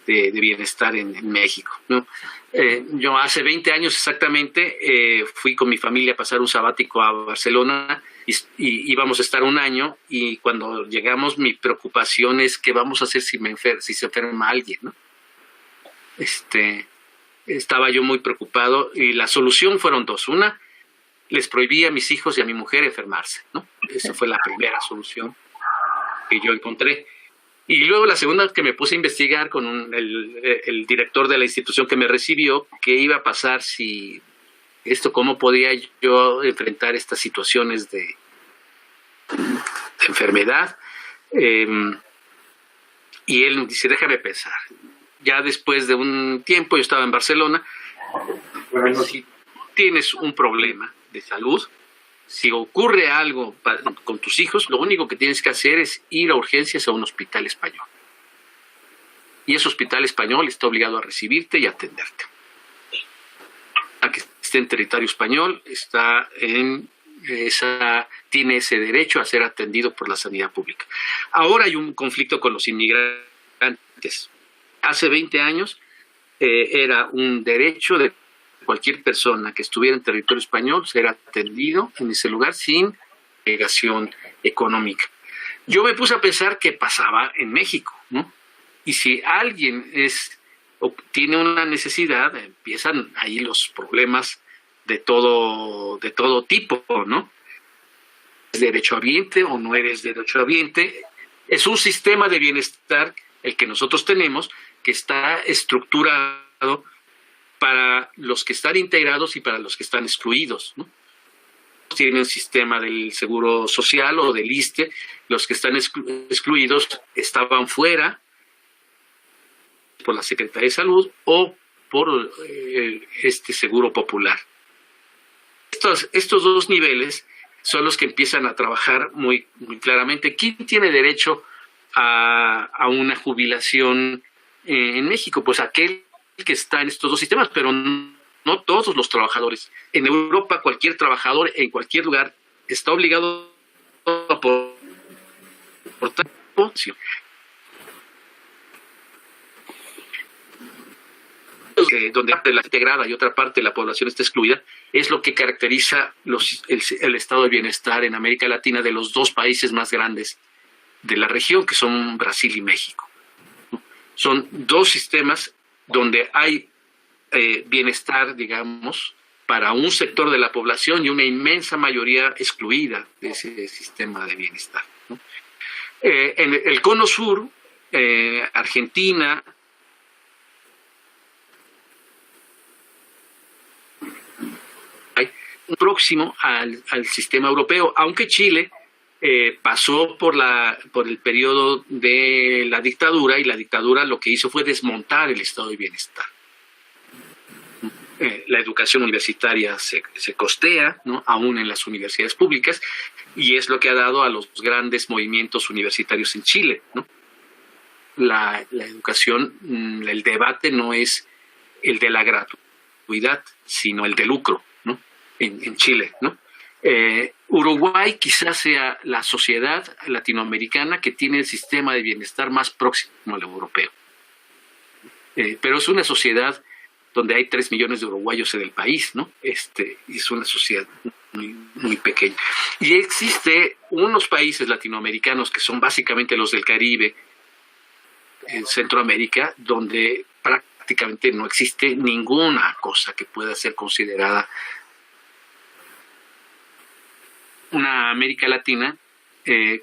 de bienestar en México, ¿no? Yo hace 20 años exactamente fui con mi familia a pasar un sabático a Barcelona y íbamos a estar un año y cuando llegamos mi preocupación es qué vamos a hacer si se enferma alguien, ¿no? Estaba yo muy preocupado y la solución fueron dos. Una, les prohibí a mis hijos y a mi mujer enfermarse, ¿no? Esa fue la primera solución que yo encontré. Y luego la segunda, que me puse a investigar con el director de la institución que me recibió, qué iba a pasar si cómo podía yo enfrentar estas situaciones de enfermedad. Y él dice, déjame pensar. Ya después de un tiempo, yo estaba en Barcelona, si tienes un problema de salud, si ocurre algo con tus hijos, lo único que tienes que hacer es ir a urgencias a un hospital español. Y ese hospital español está obligado a recibirte y atenderte. A que esté en territorio español, tiene ese derecho a ser atendido por la sanidad pública. Ahora hay un conflicto con los inmigrantes. Hace 20 años era un derecho de cualquier persona que estuviera en territorio español ser atendido en ese lugar sin obligación económica. Yo me puse a pensar qué pasaba en México, ¿no? Y si alguien tiene una necesidad, empiezan ahí los problemas de todo tipo, ¿no? ¿Es derechohabiente o no eres derechohabiente? Es un sistema de bienestar el que nosotros tenemos que está estructurado para los que están integrados y para los que están excluidos, ¿no? Tienen el sistema del Seguro Social o del ISSSTE, los que están excluidos estaban fuera por la Secretaría de Salud o por este Seguro Popular. Estos dos niveles son los que empiezan a trabajar muy, muy claramente. ¿Quién tiene derecho a una jubilación en México? Pues aquel que está en estos dos sistemas, pero no todos los trabajadores. En Europa, cualquier trabajador en cualquier lugar está obligado a aportar donde parte de la integrada y otra parte de la población está excluida, es lo que caracteriza el estado de bienestar en América Latina de los dos países más grandes de la región, que son Brasil y México. Son dos sistemas donde hay bienestar, digamos, para un sector de la población y una inmensa mayoría excluida de ese sistema de bienestar, ¿no? En el cono sur, Argentina, próximo al sistema europeo, aunque Chile pasó por el periodo de la dictadura, y la dictadura lo que hizo fue desmontar el estado de bienestar. La educación universitaria se costea, ¿no?, aún en las universidades públicas, y es lo que ha dado a los grandes movimientos universitarios en Chile, ¿no? La educación, el debate no es el de la gratuidad gratuidad, sino el de lucro, ¿no? En Chile, ¿no? Uruguay quizás sea la sociedad latinoamericana que tiene el sistema de bienestar más próximo al europeo. Pero es una sociedad donde hay 3 millones de uruguayos en el país, ¿no? Es una sociedad muy, muy pequeña. Y existe unos países latinoamericanos que son básicamente los del Caribe, en Centroamérica, donde prácticamente no existe ninguna cosa que pueda ser considerada una América Latina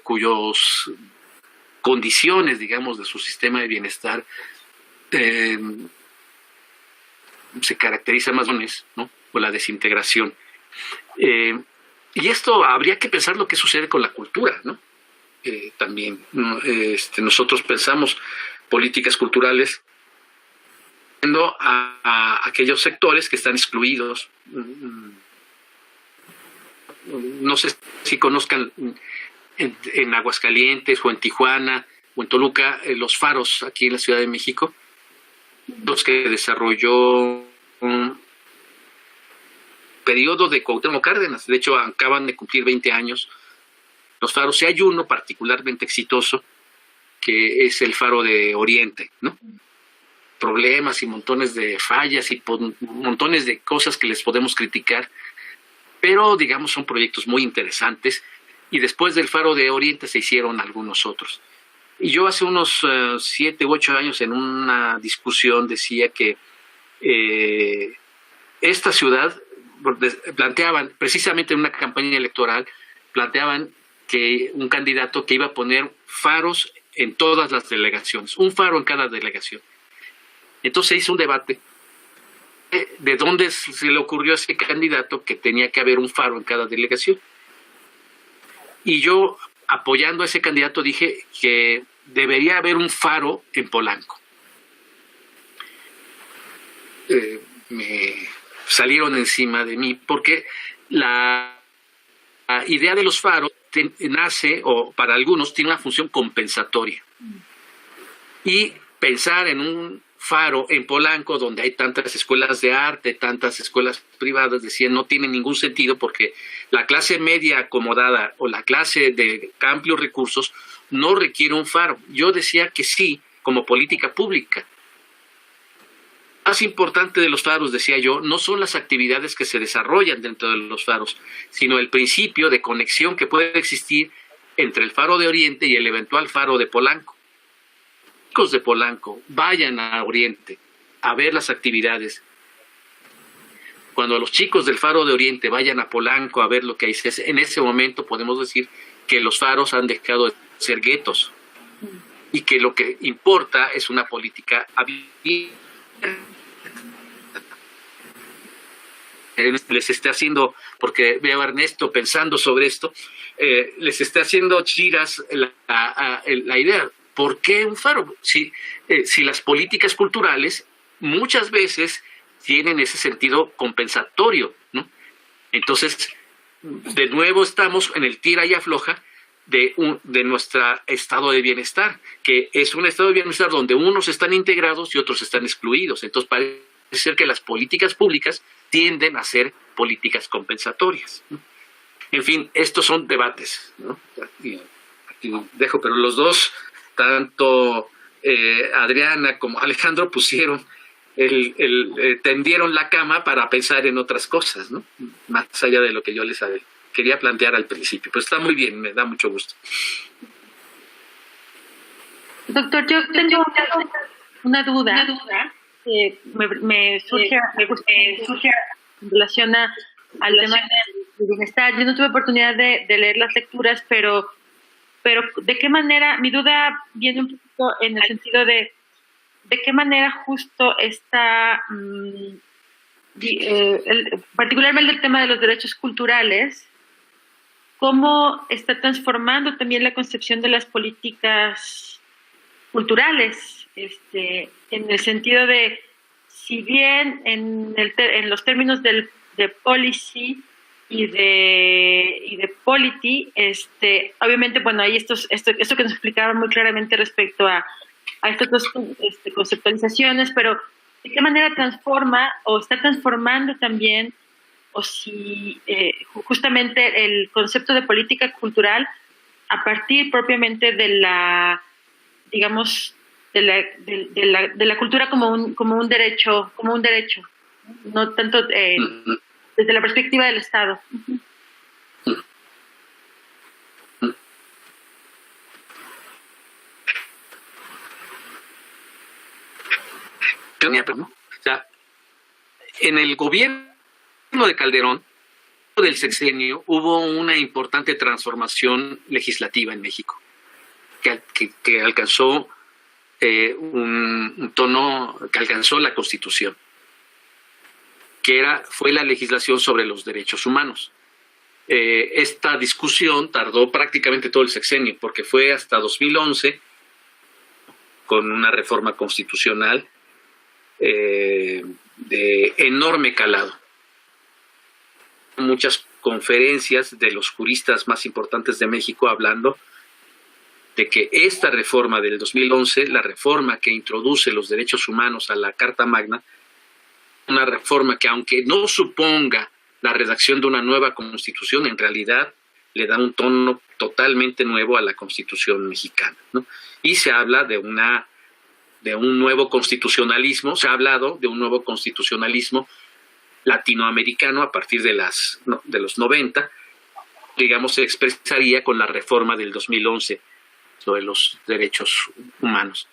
cuyos condiciones, digamos, de su sistema de bienestar se caracteriza más o menos, ¿no? Por la desintegración. Y esto habría que pensar lo que sucede con la cultura, ¿no? También, ¿no? Nosotros pensamos políticas culturales a aquellos sectores que están excluidos. No sé si conozcan en Aguascalientes o en Tijuana o en Toluca los faros aquí en la Ciudad de México, los que desarrolló un periodo de Cuauhtémoc Cárdenas. De hecho, acaban de cumplir 20 años los faros. Y hay uno particularmente exitoso que es el faro de Oriente, ¿no? Problemas y montones de fallas y montones de cosas que les podemos criticar, pero digamos son proyectos muy interesantes, y después del faro de Oriente se hicieron algunos otros. Y yo hace unos 7 u 8 años en una discusión decía que esta ciudad planteaban, precisamente en una campaña electoral, planteaban que un candidato que iba a poner faros en todas las delegaciones, un faro en cada delegación. Entonces se hizo un debate de dónde se le ocurrió a ese candidato que tenía que haber un faro en cada delegación. Y yo, apoyando a ese candidato, dije que debería haber un faro en Polanco. Me salieron encima de mí porque la idea de los faros nace, o para algunos tiene una función compensatoria. Y pensar en un faro en Polanco, donde hay tantas escuelas de arte, tantas escuelas privadas, decían, no tiene ningún sentido porque la clase media acomodada o la clase de amplios recursos no requiere un faro. Yo decía que sí, como política pública. Más importante de los faros, decía yo, no son las actividades que se desarrollan dentro de los faros, sino el principio de conexión que puede existir entre el faro de Oriente y el eventual faro de Polanco. Los chicos de Polanco vayan a Oriente a ver las actividades. Cuando los chicos del faro de Oriente vayan a Polanco a ver lo que hay, en ese momento podemos decir que los faros han dejado de ser guetos y que lo que importa es una política abierta. Les esté haciendo, porque veo a Ernesto pensando sobre esto, les esté haciendo chiras la idea. ¿Por qué un faro? Si las políticas culturales muchas veces tienen ese sentido compensatorio, ¿no? Entonces, de nuevo estamos en el tira y afloja de nuestro estado de bienestar, que es un estado de bienestar donde unos están integrados y otros están excluidos. Entonces parece ser que las políticas públicas tienden a ser políticas compensatorias, ¿no? En fin, estos son debates, ¿no? Aquí dejo, pero los dos, tanto Adriana como Alejandro, pusieron tendieron la cama para pensar en otras cosas, ¿no? Más allá de lo que yo les quería plantear al principio. Pero está muy bien, me da mucho gusto. Doctor, yo tengo una duda que me surge en relación al tema del bienestar. Yo no tuve oportunidad de leer las lecturas, pero ¿de qué manera? Mi duda viene un poquito en el sentido de qué manera justo está, particularmente el tema de los derechos culturales, cómo está transformando también la concepción de las políticas culturales, en el sentido de, si bien en los términos de policy y de polity, obviamente, bueno, hay esto que nos explicaba muy claramente respecto a estas dos conceptualizaciones, pero de qué manera transforma o está transformando también, o si justamente el concepto de política cultural a partir propiamente de la, digamos, de la cultura como un derecho, no tanto desde la perspectiva del Estado. O sea, en el gobierno de Calderón, del sexenio, hubo una importante transformación legislativa en México, que alcanzó un tono, que alcanzó la Constitución, fue la legislación sobre los derechos humanos. Esta discusión tardó prácticamente todo el sexenio, porque fue hasta 2011, con una reforma constitucional de enorme calado. Muchas conferencias de los juristas más importantes de México hablando de que esta reforma del 2011, la reforma que introduce los derechos humanos a la Carta Magna, una reforma que, aunque no suponga la redacción de una nueva constitución, en realidad le da un tono totalmente nuevo a la Constitución mexicana, ¿no? Y se habla de un nuevo constitucionalismo, se ha hablado de un nuevo constitucionalismo latinoamericano a partir de los 90, digamos, se expresaría con la reforma del 2011 sobre los derechos humanos.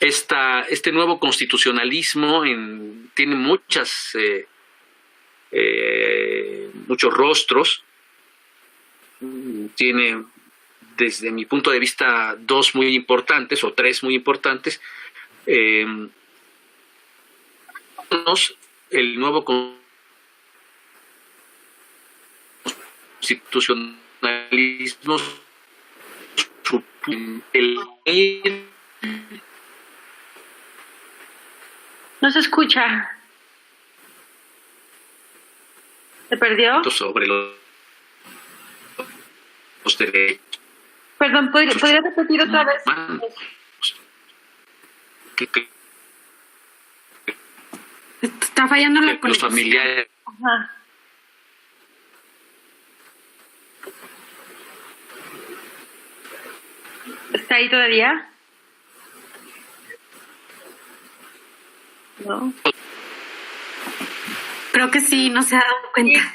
Este nuevo constitucionalismo tiene muchos rostros, tiene, desde mi punto de vista, dos muy importantes o tres muy importantes. El nuevo constitucionalismo, No se escucha. ¿Se perdió? Sobre los derechos. Perdón, ¿podría repetir otra vez? Está fallando la Los conexión. familiares. Ajá. ¿Está ahí todavía? No. Creo que sí, no se ha dado cuenta.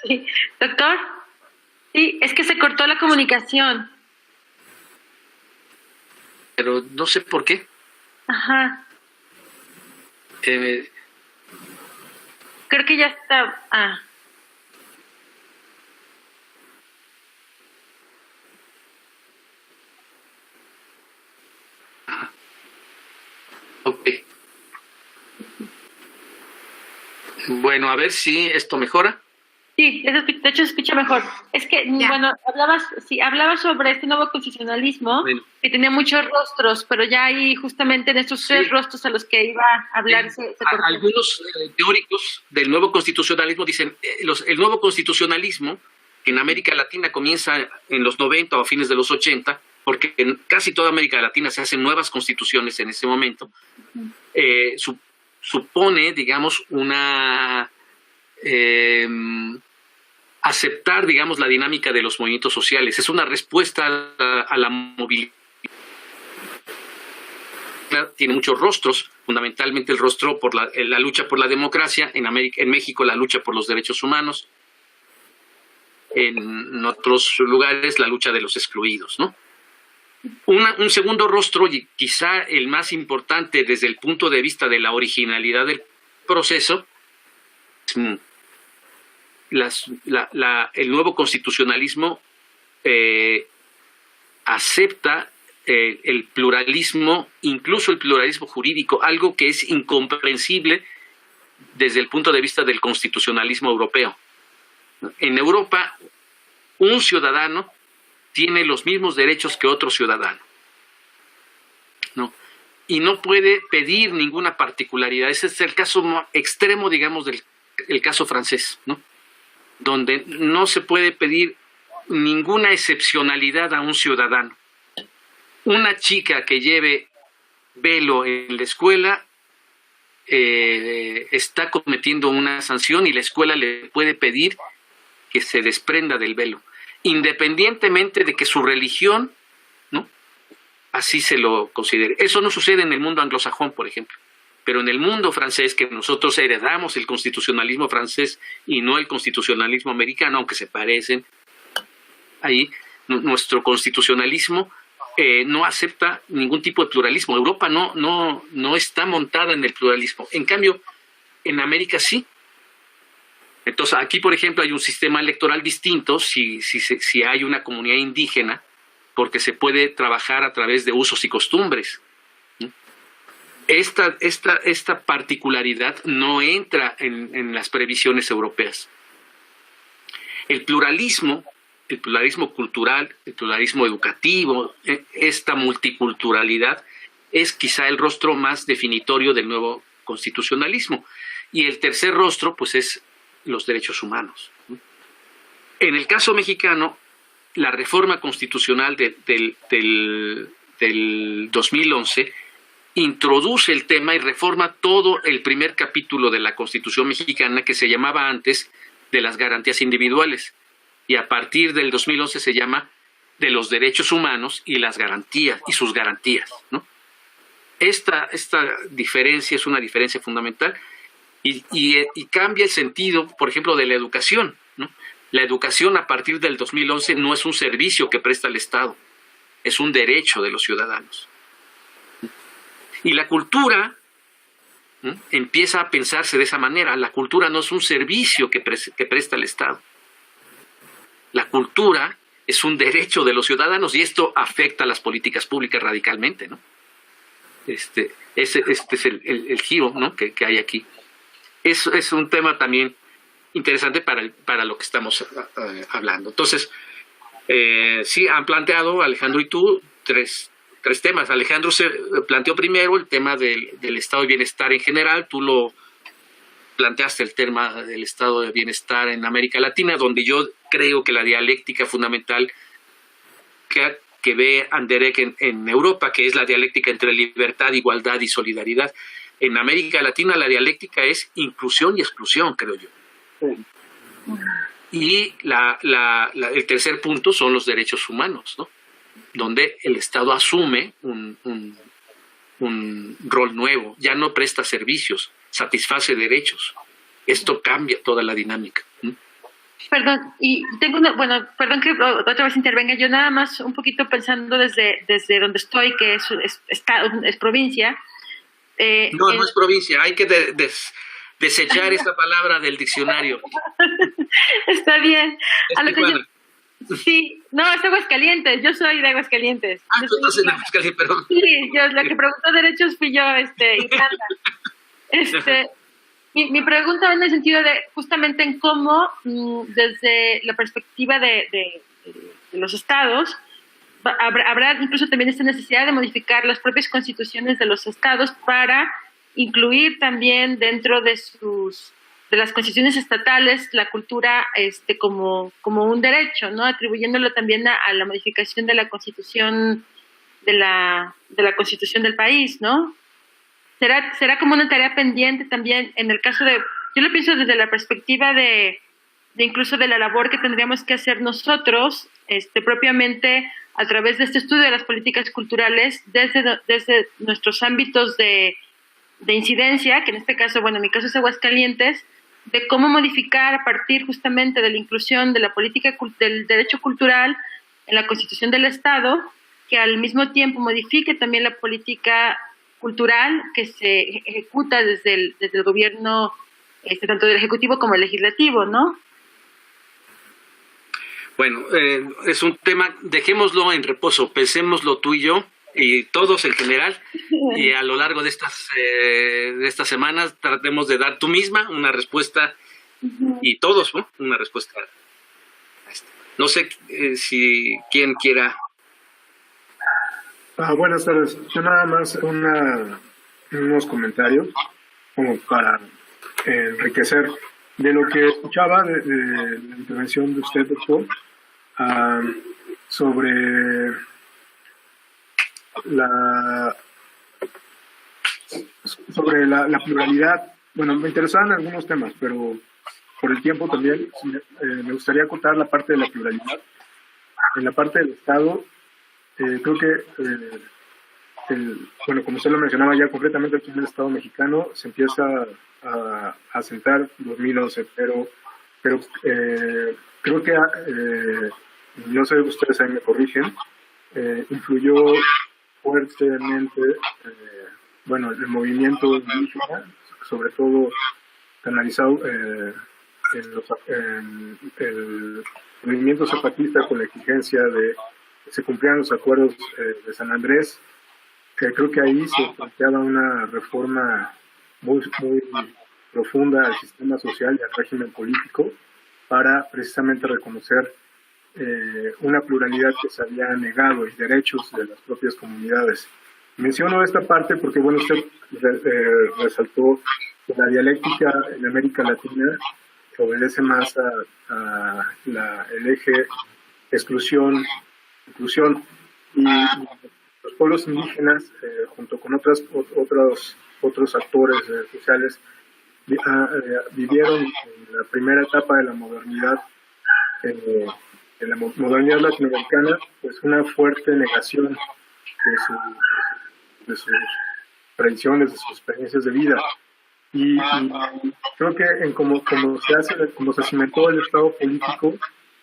Sí. ¿Doctor? Sí, es que se cortó la comunicación. Pero no sé por qué. Ajá. Creo que ya está. Ok. Bueno, a ver si esto mejora. Sí, de hecho se escucha mejor. Es que, Ya. bueno, hablabas sobre este nuevo constitucionalismo, Bueno. que tenía muchos rostros, pero ya ahí justamente en estos tres rostros a los que iba a hablar se cortó. Algunos teóricos del nuevo constitucionalismo dicen el nuevo constitucionalismo, que en América Latina comienza en los 90 o a fines de los 80, porque en casi toda América Latina se hacen nuevas constituciones en ese momento, supone, digamos, aceptar, digamos, la dinámica de los movimientos sociales. Es una respuesta a la movilidad. Tiene muchos rostros, fundamentalmente el rostro por la lucha por la democracia, en México la lucha por los derechos humanos, en otros lugares la lucha de los excluidos, ¿no? Un segundo rostro, y quizá el más importante desde el punto de vista de la originalidad del proceso, el nuevo constitucionalismo acepta el pluralismo, incluso el pluralismo jurídico, algo que es incomprensible desde el punto de vista del constitucionalismo europeo. En Europa, un ciudadano tiene los mismos derechos que otro ciudadano, ¿no? Y no puede pedir ninguna particularidad. Ese es el caso extremo, digamos, del caso francés, ¿no? Donde no se puede pedir ninguna excepcionalidad a un ciudadano. Una chica que lleve velo en la escuela, está cometiendo una sanción y la escuela le puede pedir que se desprenda del velo, independientemente de que su religión, ¿no?, así se lo considere. Eso no sucede en el mundo anglosajón, por ejemplo, pero en el mundo francés, que nosotros heredamos el constitucionalismo francés y no el constitucionalismo americano, aunque se parecen, ahí nuestro constitucionalismo no acepta ningún tipo de pluralismo. Europa no está montada en el pluralismo. En cambio, en América sí. Entonces, aquí, por ejemplo, hay un sistema electoral distinto si hay una comunidad indígena, porque se puede trabajar a través de usos y costumbres. Esta particularidad no entra en las previsiones europeas. El pluralismo cultural, el pluralismo educativo, esta multiculturalidad es quizá el rostro más definitorio del nuevo constitucionalismo. Y el tercer rostro, pues, es los derechos humanos. En el caso mexicano, la reforma constitucional del 2011 introduce el tema y reforma todo el primer capítulo de la Constitución mexicana, que se llamaba antes de las garantías individuales, y a partir del 2011 se llama de los derechos humanos y las garantías y sus garantías, ¿no? Esta diferencia es una diferencia fundamental y cambia el sentido, por ejemplo, de la educación, ¿no? La educación a partir del 2011 no es un servicio que presta el Estado, es un derecho de los ciudadanos. Y la cultura, ¿no?, empieza a pensarse de esa manera. La cultura no es un servicio que presta el Estado. La cultura es un derecho de los ciudadanos y esto afecta a las políticas públicas radicalmente, ¿no? Este es el giro, ¿no?, que hay aquí. Es un tema también interesante para lo que estamos hablando. Entonces, sí, han planteado Alejandro y tú tres temas. Alejandro se planteó primero el tema del estado de bienestar en general. Tú lo planteaste, el tema del estado de bienestar en América Latina, donde yo creo que la dialéctica fundamental que ve Anderek en Europa, que es la dialéctica entre libertad, igualdad y solidaridad. En América Latina la dialéctica es inclusión y exclusión, creo yo. Y el tercer punto son los derechos humanos, ¿no?, donde el Estado asume un rol nuevo, ya no presta servicios, satisface derechos. Esto cambia toda la dinámica. Perdón, y perdón que otra vez intervenga, yo nada más un poquito pensando desde donde estoy, que es provincia. No es provincia, hay que desechar esa palabra del diccionario. Está bien. Sí, no, es Aguascalientes, yo soy de Aguascalientes. Tú estás en Aguascalientes, perdón. Sí, la que preguntó derechos fui yo, Irlanda. Mi pregunta va en el sentido de justamente en cómo, desde la perspectiva de los estados, habrá incluso también esta necesidad de modificar las propias constituciones de los estados para incluir también dentro de las constituciones estatales la cultura como un derecho, ¿no?, atribuyéndolo también a la modificación de la constitución de la constitución del país, ¿no? ¿Será como una tarea pendiente también en el caso yo lo pienso desde la perspectiva de incluso de la labor que tendríamos que hacer nosotros, propiamente a través de este estudio de las políticas culturales, desde nuestros ámbitos de incidencia, que en este caso, en mi caso es Aguascalientes, de cómo modificar a partir justamente de la inclusión de la política del derecho cultural en la Constitución del Estado, que al mismo tiempo modifique también la política cultural que se ejecuta desde el gobierno, tanto del Ejecutivo como el Legislativo, ¿no? Bueno, es un tema, dejémoslo en reposo, pensémoslo tú y yo, y todos en general, y a lo largo de estas semanas tratemos de dar tú misma una respuesta, y todos, ¿no?, una respuesta. No sé si quien quiera. Buenas tardes. Yo nada más unos comentarios como para enriquecer de lo que escuchaba de la intervención de usted, doctor, sobre sobre la pluralidad. Bueno, me interesaban algunos temas, pero por el tiempo también me gustaría acotar la parte de la pluralidad. En la parte del Estado, creo que, bueno, como usted lo mencionaba ya concretamente aquí en el Estado mexicano, se empieza a sentar 2011, pero creo que, no sé, ustedes ahí me corrigen, influyó fuertemente, bueno, el movimiento indígena, sobre todo canalizado en el movimiento zapatista con la exigencia de que se cumplieran los acuerdos de San Andrés, que creo que ahí se planteaba una reforma muy profunda al sistema social y al régimen político para precisamente reconocer una pluralidad que se había negado y derechos de las propias comunidades. Menciono esta parte porque, bueno, usted resaltó que la dialéctica en América Latina obedece más a el eje exclusión, inclusión, y los pueblos indígenas, junto con otros actores sociales, vivieron en la primera etapa de la modernidad, en la modernidad latinoamericana, pues una fuerte negación de sus tradiciones, de sus experiencias de vida. Y creo que como se cimentó el Estado político,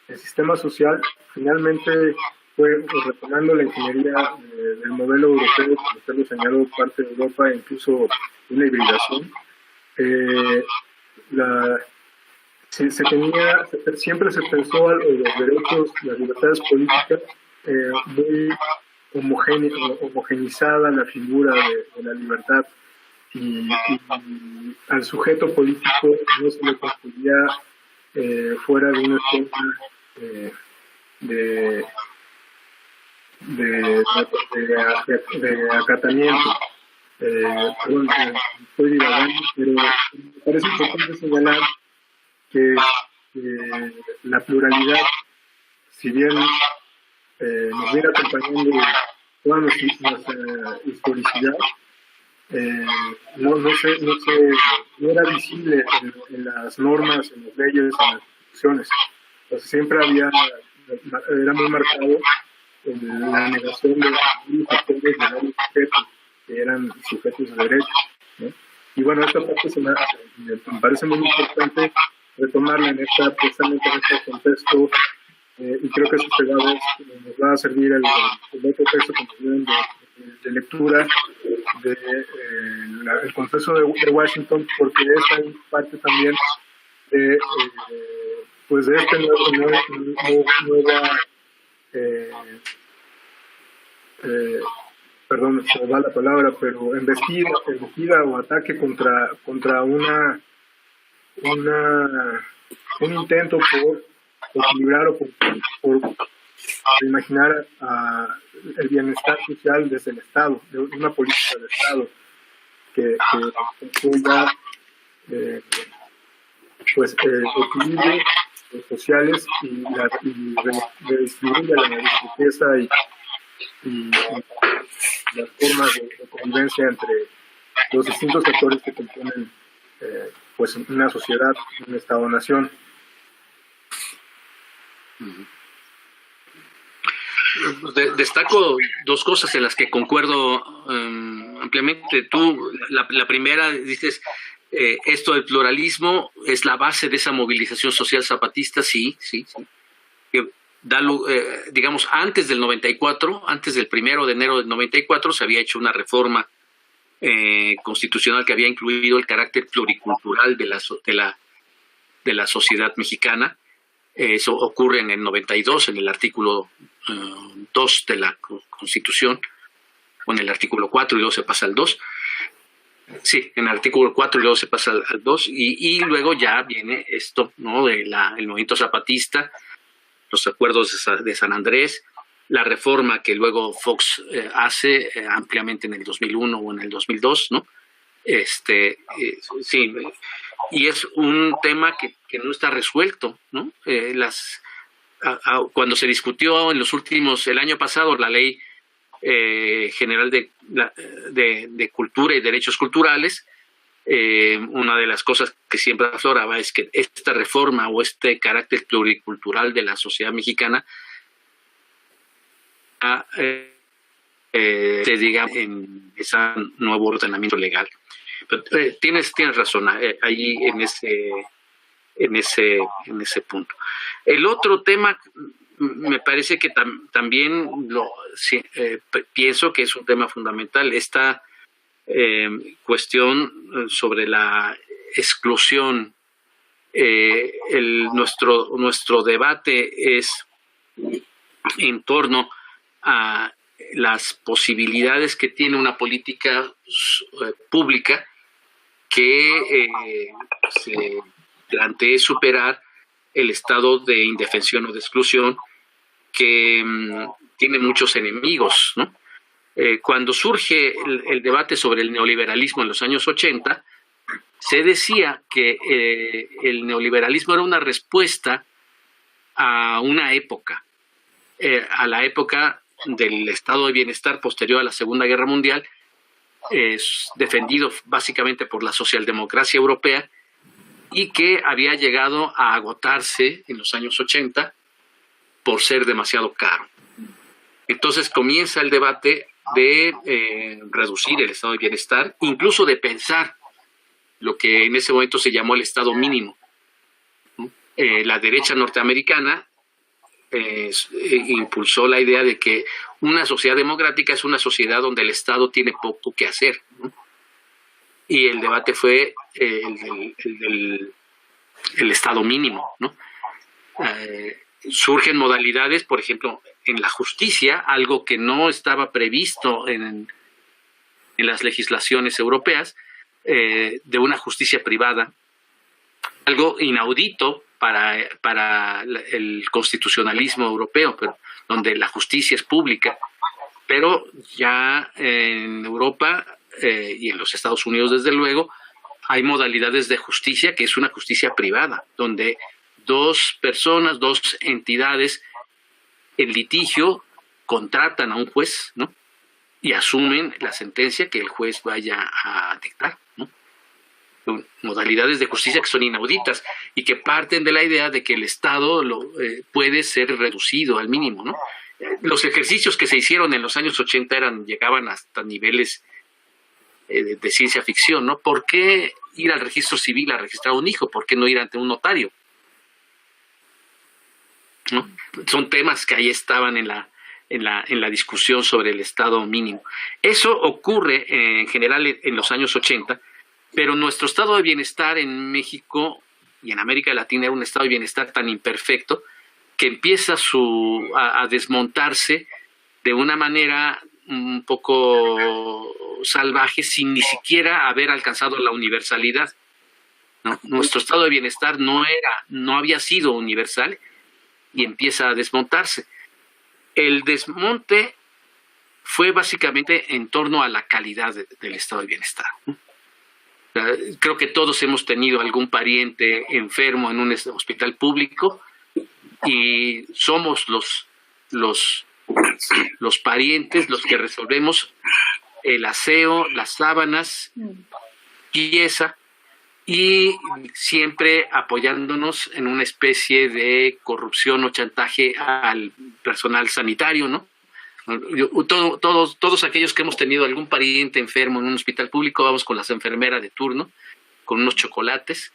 el sistema social finalmente fue retomando la ingeniería del modelo europeo, como usted lo señaló, parte de Europa, e incluso una hibridación. Siempre se pensó los derechos, las libertades políticas, muy homogeneizada la figura de la libertad, y al sujeto político no se le construía fuera de una forma de acatamiento. Perdón, estoy divagando, pero me parece importante señalar que la pluralidad, si bien nos viene acompañando toda nuestra historicidad, no era visible en las normas, en las leyes, en las instituciones. Entonces siempre era muy marcado en la negación de los factores de varios sujetos que eran sujetos de derecho, ¿no? Y bueno, esta parte me parece muy importante retomarla precisamente en este contexto, y creo que eso nos va a servir el otro texto que nos dieron de lectura el Congreso de Washington, porque es parte también de pues de esta nueva perdón, se me va la palabra, pero embestida o ataque contra un intento por equilibrar o por imaginar el bienestar social desde el Estado, de una política de Estado que incluya pues equilibrios sociales y redistribuir la riqueza y las formas de convivencia entre los distintos sectores que componen pues una sociedad, un Estado-nación. Destaco dos cosas en las que concuerdo ampliamente. Tú, la primera, dices, esto del pluralismo es la base de esa movilización social zapatista, sí. Que digamos, antes del 94, antes del 1 de enero del 94, se había hecho una reforma constitucional que había incluido el carácter pluricultural de la sociedad mexicana. Eso ocurre en el 92, en el artículo 2 de la Constitución, o en el artículo 4 y luego se pasa al 2. Sí, en el artículo 4 y luego se pasa al 2, y luego ya viene esto, ¿no? El movimiento zapatista, los acuerdos de San Andrés, la reforma que luego Fox hace ampliamente en el 2001 o en el 2002, ¿no? Sí, y es un tema que no está resuelto, ¿no? Cuando se discutió el año pasado la ley General de Cultura y Derechos Culturales. Una de las cosas que siempre afloraba es que esta reforma o este carácter pluricultural de la sociedad mexicana se diga en ese nuevo ordenamiento legal. Pero, tienes razón ahí en ese punto. El otro tema me parece que también pienso que es un tema fundamental, esta cuestión sobre la exclusión. Nuestro debate es en torno a las posibilidades que tiene una política pública que se plantee superar el estado de indefensión o de exclusión que tiene muchos enemigos, ¿no? Cuando surge el debate sobre el neoliberalismo en los años 80, se decía que el neoliberalismo era una respuesta a una época, a la época del estado de bienestar posterior a la Segunda Guerra Mundial, defendido básicamente por la socialdemocracia europea, y que había llegado a agotarse en los años 80 por ser demasiado caro. Entonces comienza el debate de reducir el estado de bienestar, incluso de pensar lo que en ese momento se llamó el estado mínimo. La derecha norteamericana impulsó la idea de que una sociedad democrática es una sociedad donde el Estado tiene poco que hacer, ¿no? Y el debate fue el estado mínimo, ¿no? Surgen modalidades, por ejemplo, en la justicia, algo que no estaba previsto en las legislaciones europeas, de una justicia privada, algo inaudito para el constitucionalismo europeo, pero donde la justicia es pública. Pero ya en Europa y en los Estados Unidos, desde luego, hay modalidades de justicia que es una justicia privada, donde dos personas, dos entidades en litigio contratan a un juez, ¿no? Y asumen la sentencia que el juez vaya a dictar, ¿no? Modalidades de justicia que son inauditas y que parten de la idea de que el Estado puede ser reducido al mínimo, ¿no? Los ejercicios que se hicieron en los años 80 llegaban hasta niveles de ciencia ficción, ¿no? ¿Por qué ir al registro civil a registrar un hijo? ¿Por qué no ir ante un notario? ¿No? Son temas que ahí estaban en la discusión sobre el estado mínimo. Eso ocurre en general en los años 80, pero nuestro estado de bienestar en México y en América Latina era un estado de bienestar tan imperfecto que empieza a desmontarse de una manera un poco salvaje sin ni siquiera haber alcanzado la universalidad, ¿no? Nuestro estado de bienestar no había sido universal y empieza a desmontarse. El desmonte fue básicamente en torno a la calidad del estado de bienestar. Creo que todos hemos tenido algún pariente enfermo en un hospital público y somos los parientes los que resolvemos el aseo, las sábanas, pieza, y siempre apoyándonos en una especie de corrupción o chantaje al personal sanitario, ¿no? Todos aquellos que hemos tenido algún pariente enfermo en un hospital público, vamos con las enfermeras de turno, con unos chocolates,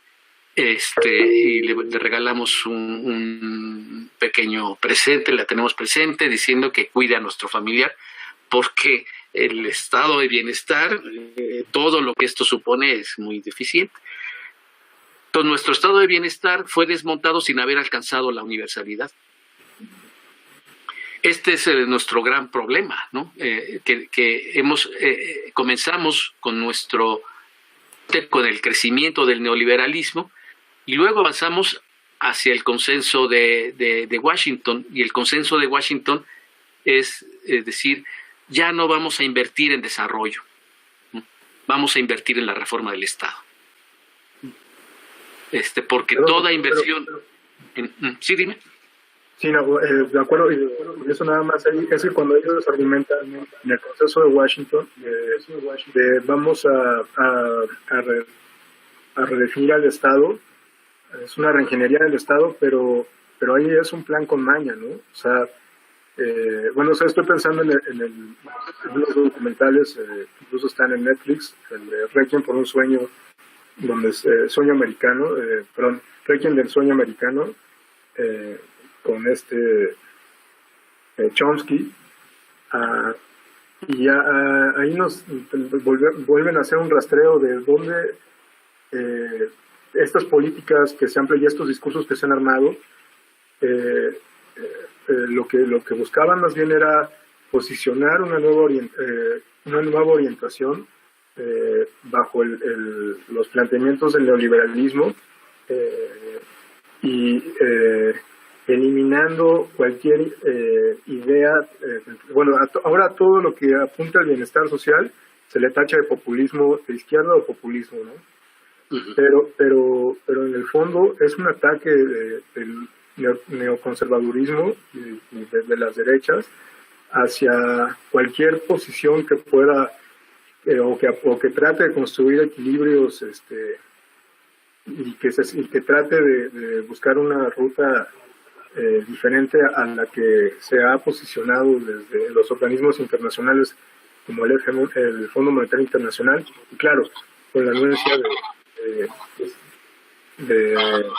y le regalamos un pequeño presente, la tenemos presente, diciendo que cuide a nuestro familiar, porque el estado de bienestar, todo lo que esto supone es muy deficiente. Entonces, nuestro estado de bienestar fue desmontado sin haber alcanzado la universalidad. Este es nuestro gran problema, ¿no? Que comenzamos con el crecimiento del neoliberalismo y luego avanzamos hacia el consenso de Washington, y el consenso de Washington es decir, ya no vamos a invertir en desarrollo, ¿no? Vamos a invertir en la reforma del Estado. Porque toda inversión... Sí, dime. Sí, no, de acuerdo, y eso nada más, es que cuando ellos argumentan en el consenso de Washington, vamos a redefinir al Estado, es una reingeniería del Estado, pero ahí es un plan con maña, ¿no? O sea, bueno, o sea, estoy pensando en los documentales, incluso están en Netflix, el de Requiem por un sueño, donde es sueño americano, perdón, Requiem del sueño americano, con Chomsky, y ahí nos vuelven a hacer un rastreo de dónde estas políticas que se han y estos discursos que se han armado, lo que buscaban más bien era posicionar una nueva orientación bajo los planteamientos del neoliberalismo, y eliminando cualquier idea, bueno, ahora todo lo que apunta al bienestar social se le tacha de populismo de izquierda o populismo, ¿no? Uh-huh. Pero en el fondo es un ataque del neoconservadurismo y de las derechas hacia cualquier posición que pueda o que trate de construir equilibrios, y que trate de buscar una ruta diferente a la que se ha posicionado desde los organismos internacionales como el Fondo Monetario Internacional, y claro, con la anuencia de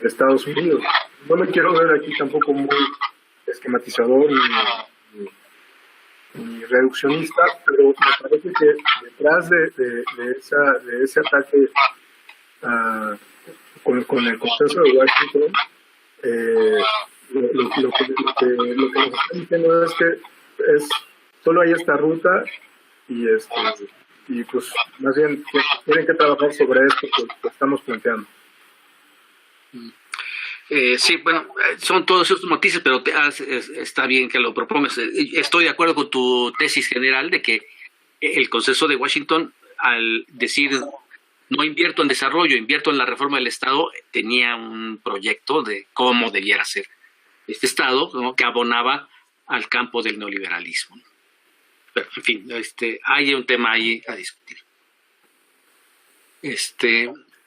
Estados Unidos. No me quiero ver aquí tampoco muy esquematizador ni reduccionista, pero me parece que detrás de ese ataque con el consenso de Washington, lo que nos están diciendo es que solo hay esta ruta y pues más bien tienen que trabajar sobre esto que estamos planteando. Sí, bueno, son todos estos matices, pero está bien que lo propongas. Estoy de acuerdo con tu tesis general de que el consenso de Washington, al decir no invierto en desarrollo, invierto en la reforma del Estado, tenía un proyecto de cómo debiera ser este Estado, ¿no?, que abonaba al campo del neoliberalismo. Pero, en fin, hay un tema ahí a discutir.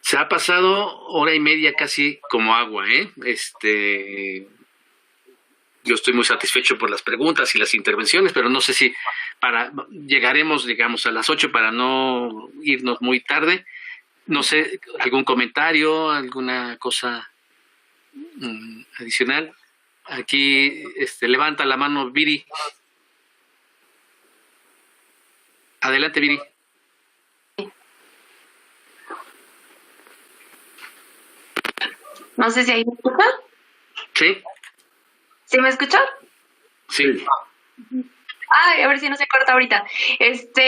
Se ha pasado hora y media casi como agua, ¿eh? Yo estoy muy satisfecho por las preguntas y las intervenciones, pero no sé si llegaremos, digamos, a las 8 para no irnos muy tarde. No sé, algún comentario, alguna cosa adicional. Aquí levanta la mano Viri. Adelante, Viri. No sé si ahí me escucha. Sí. ¿Sí me escucha? Sí. Ay, a ver si no se corta ahorita.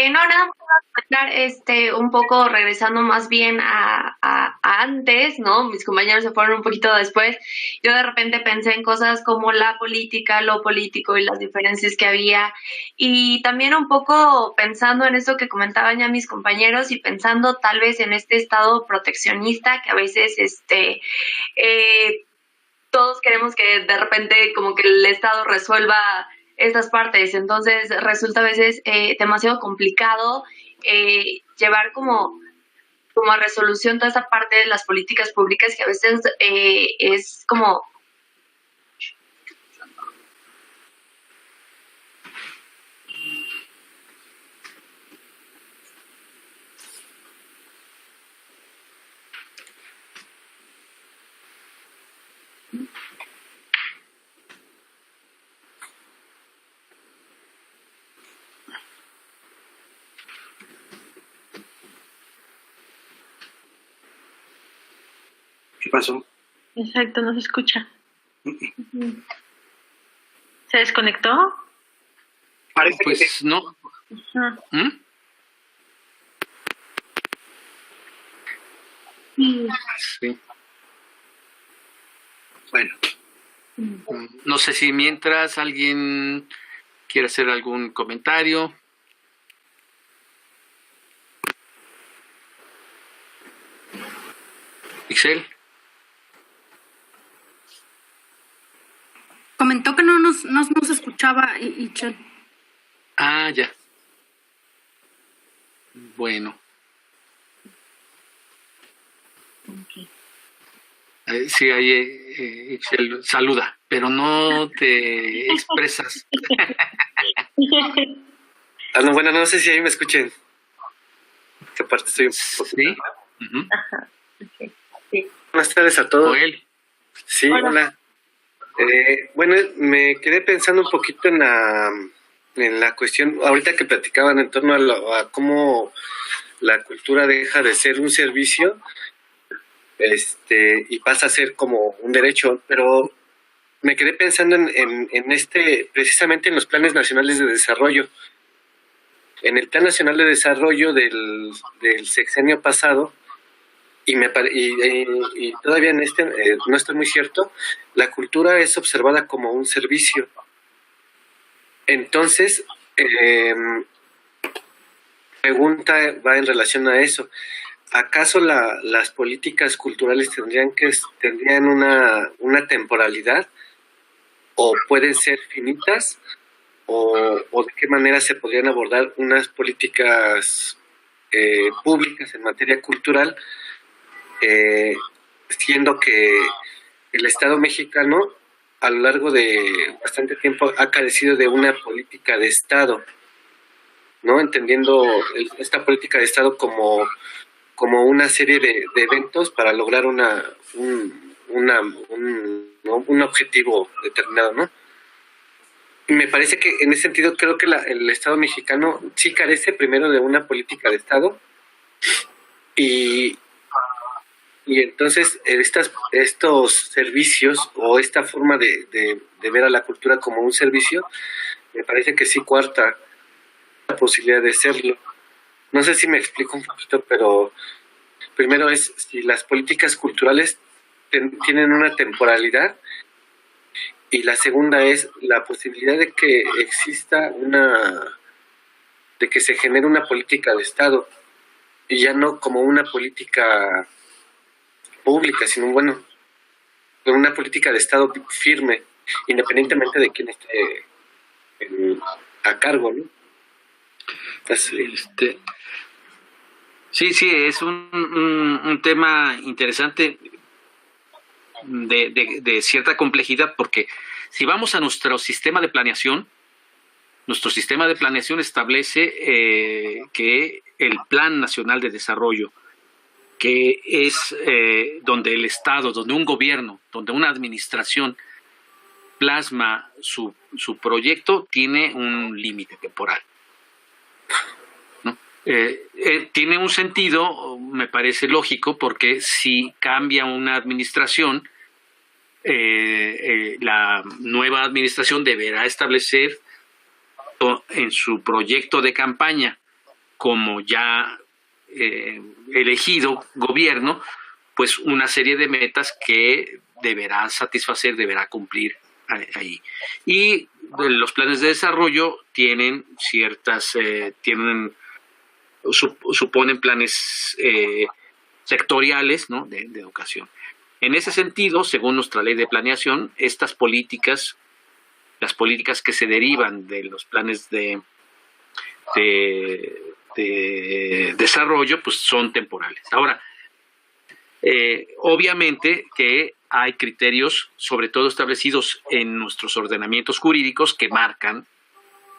No, nada más para comentar, un poco regresando más bien a antes, ¿no? Mis compañeros se fueron un poquito después. Yo de repente pensé en cosas como la política, lo político y las diferencias que había. Y también un poco pensando en eso que comentaban ya mis compañeros y pensando tal vez en este estado proteccionista que a veces, todos queremos que de repente como que el Estado resuelva estas partes, entonces resulta a veces demasiado complicado llevar como a resolución toda esa parte de las políticas públicas que a veces es como... ¿Qué pasó? Exacto, no se escucha. ¿Se desconectó? Parece pues que sí. No. ¿Mm? Sí. Bueno. No sé si mientras alguien quiere hacer algún comentario. Ixel. nos escuchaba, Ichel. Ah, ya. Bueno. Okay. Sí, ahí Ixchel saluda, pero no te expresas. No, bueno, no sé si ahí me escuchen. Que aparte estoy un poco... Sí. Uh-huh. Ajá. Okay. Sí. Buenas tardes a todos. Joel. Sí, hola. Bueno, me quedé pensando un poquito en la cuestión, ahorita que platicaban en torno a cómo la cultura deja de ser un servicio y pasa a ser como un derecho, pero me quedé pensando en precisamente en los planes nacionales de desarrollo. En el Plan Nacional de Desarrollo del sexenio pasado, y todavía en no estoy muy cierto, la cultura es observada como un servicio. Entonces, pregunta va en relación a eso. ¿Acaso las políticas culturales tendrían una temporalidad o pueden ser finitas o de qué manera se podrían abordar unas políticas públicas en materia cultural, siendo que el Estado mexicano a lo largo de bastante tiempo ha carecido de una política de Estado, ¿no? Entendiendo esta política de Estado como una serie de eventos para lograr un objetivo determinado, ¿no? Y me parece que en ese sentido creo que el Estado mexicano sí carece primero de una política de Estado y entonces estos servicios o esta forma de ver a la cultura como un servicio me parece que sí cuarta la posibilidad de serlo. No sé si me explico un poquito, pero primero es si las políticas culturales tienen una temporalidad y la segunda es la posibilidad de que exista de que se genere una política de Estado y ya no como una política pública, sino una política de Estado firme, independientemente de quién esté a cargo, ¿no? Sí, es un tema interesante de cierta complejidad, porque si vamos a nuestro sistema de planeación establece que el Plan Nacional de Desarrollo, que es donde el Estado, donde un gobierno, donde una administración plasma su proyecto, tiene un límite temporal, ¿no? Tiene un sentido, me parece lógico, porque si cambia una administración, la nueva administración deberá establecer en su proyecto de campaña, como ya elegido gobierno, pues una serie de metas que deberá satisfacer, deberá cumplir ahí. Y los planes de desarrollo tienen suponen planes sectoriales, ¿no?, de educación. En ese sentido, según nuestra ley de planeación, las políticas que se derivan de los planes de desarrollo, pues son temporales. Ahora, obviamente que hay criterios, sobre todo establecidos en nuestros ordenamientos jurídicos, que marcan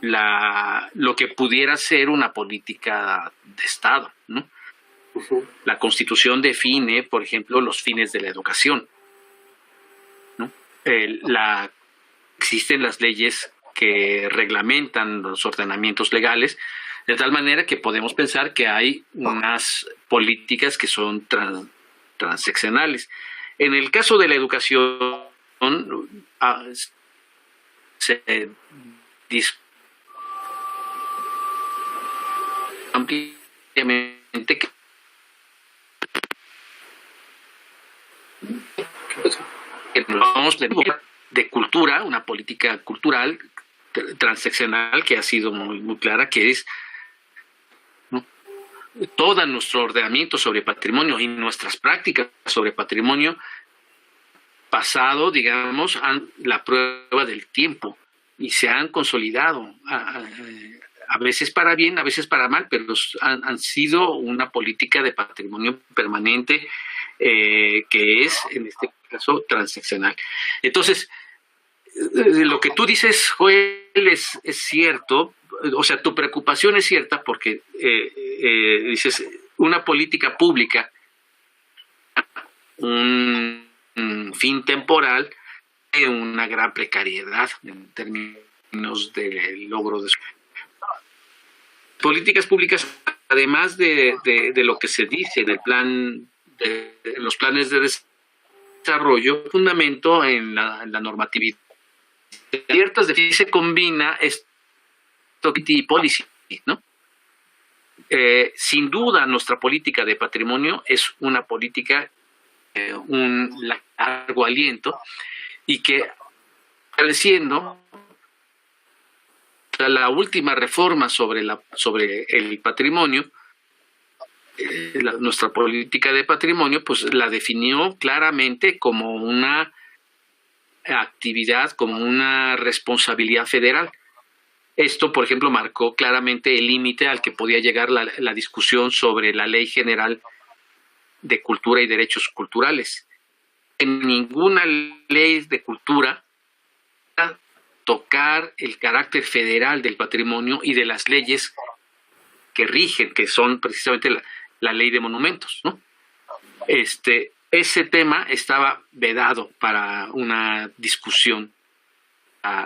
lo que pudiera ser una política de Estado, ¿no? Uh-huh. La Constitución define, por ejemplo, los fines de la educación, ¿no? Existen las leyes que reglamentan los ordenamientos legales, de tal manera que podemos pensar que hay unas políticas que son transeccionales. En el caso de la educación, se ampliamente que vamos de cultura, una política cultural transeccional que ha sido muy, muy clara, que es, ¿no?, todo nuestro ordenamiento sobre patrimonio y nuestras prácticas sobre patrimonio pasado, digamos, la prueba del tiempo y se han consolidado, a veces para bien, a veces para mal, pero han sido una política de patrimonio permanente que es, en este caso, transaccional. Entonces, lo que tú dices, Joel, es cierto, o sea, tu preocupación es cierta porque dices, una política pública, un fin temporal, una gran precariedad en términos del logro de políticas públicas, además de lo que se dice del plan, de los planes de desarrollo, fundamento en la normatividad. Ciertas de se combina esto y policy, ¿no? Sin duda, nuestra política de patrimonio es una política un largo aliento y que creciendo la última reforma sobre el patrimonio, nuestra política de patrimonio, pues la definió claramente como una actividad, como una responsabilidad federal. Esto, por ejemplo, marcó claramente el límite al que podía llegar la discusión sobre la Ley General de Cultura y Derechos Culturales. En ninguna ley de cultura tocar el carácter federal del patrimonio y de las leyes que rigen, que son precisamente la ley de monumentos, ¿no? Ese tema estaba vedado para una discusión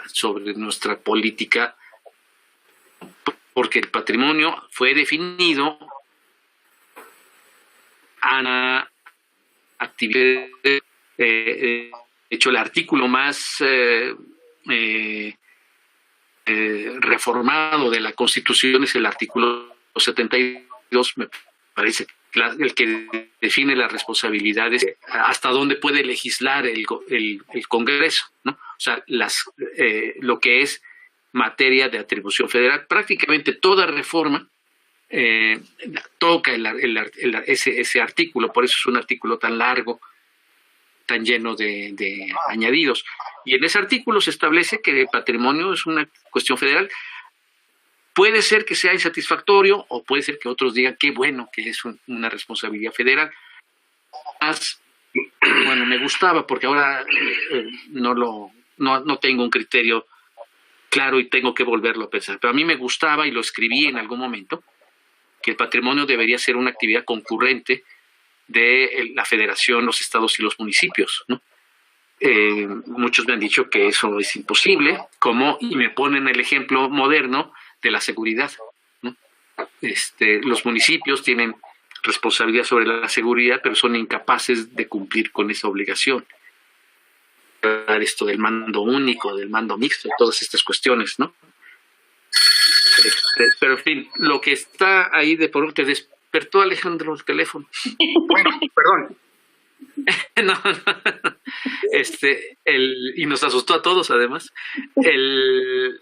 sobre nuestra política, porque el patrimonio fue definido a una actividad. De hecho, el artículo más reformado de la Constitución es el artículo 72, me parece, el que define las responsabilidades, hasta dónde puede legislar el Congreso, ¿no? O sea, lo que es materia de atribución federal. Prácticamente toda reforma toca ese artículo, por eso es un artículo tan largo, tan lleno de añadidos. Y en ese artículo se establece que el patrimonio es una cuestión federal. Puede ser que sea insatisfactorio o puede ser que otros digan qué bueno que es una responsabilidad federal. Bueno, me gustaba porque ahora no tengo un criterio claro y tengo que volverlo a pensar. Pero a mí me gustaba y lo escribí en algún momento que el patrimonio debería ser una actividad concurrente de la federación, los estados y los municipios, ¿no? Muchos me han dicho que eso es imposible, y me ponen el ejemplo moderno de la seguridad, ¿no? Los municipios tienen responsabilidad sobre la seguridad, pero son incapaces de cumplir con esa obligación. Esto del mando único, del mando mixto, todas estas cuestiones, ¿no? Pero en fin, lo que está ahí de por te despertó, Alejandro, el teléfono. Bueno, perdón. No. Y nos asustó a todos, además.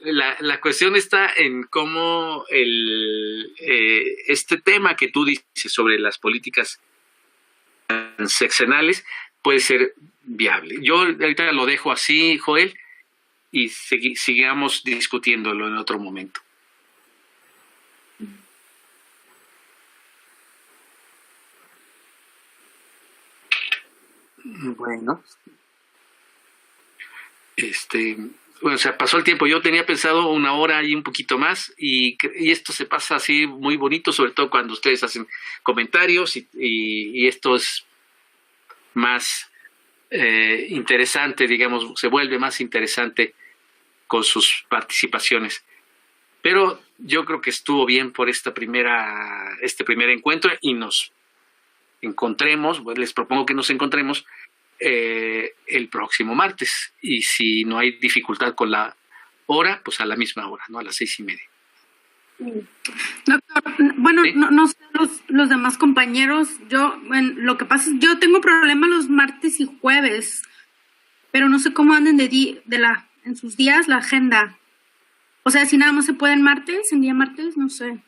La cuestión está en cómo este tema que tú dices sobre las políticas sexenales puede ser viable. Yo ahorita lo dejo así, Joel, y sigamos discutiéndolo en otro momento. Bueno, o sea, pasó el tiempo. Yo tenía pensado 1 hora y un poquito más, y esto se pasa así muy bonito, sobre todo cuando ustedes hacen comentarios y esto es más interesante, digamos, se vuelve más interesante con sus participaciones. Pero yo creo que estuvo bien por este primer encuentro y nos encontremos, pues les propongo que nos encontremos el próximo martes, y si no hay dificultad con la hora, pues a la misma hora, ¿no? A las 6:30. Doctor, bueno, ¿sí? No sé los demás compañeros, lo que pasa es yo tengo problemas los martes y jueves, pero no sé cómo anden en sus días la agenda. O sea, si nada más se puede en día martes, no sé.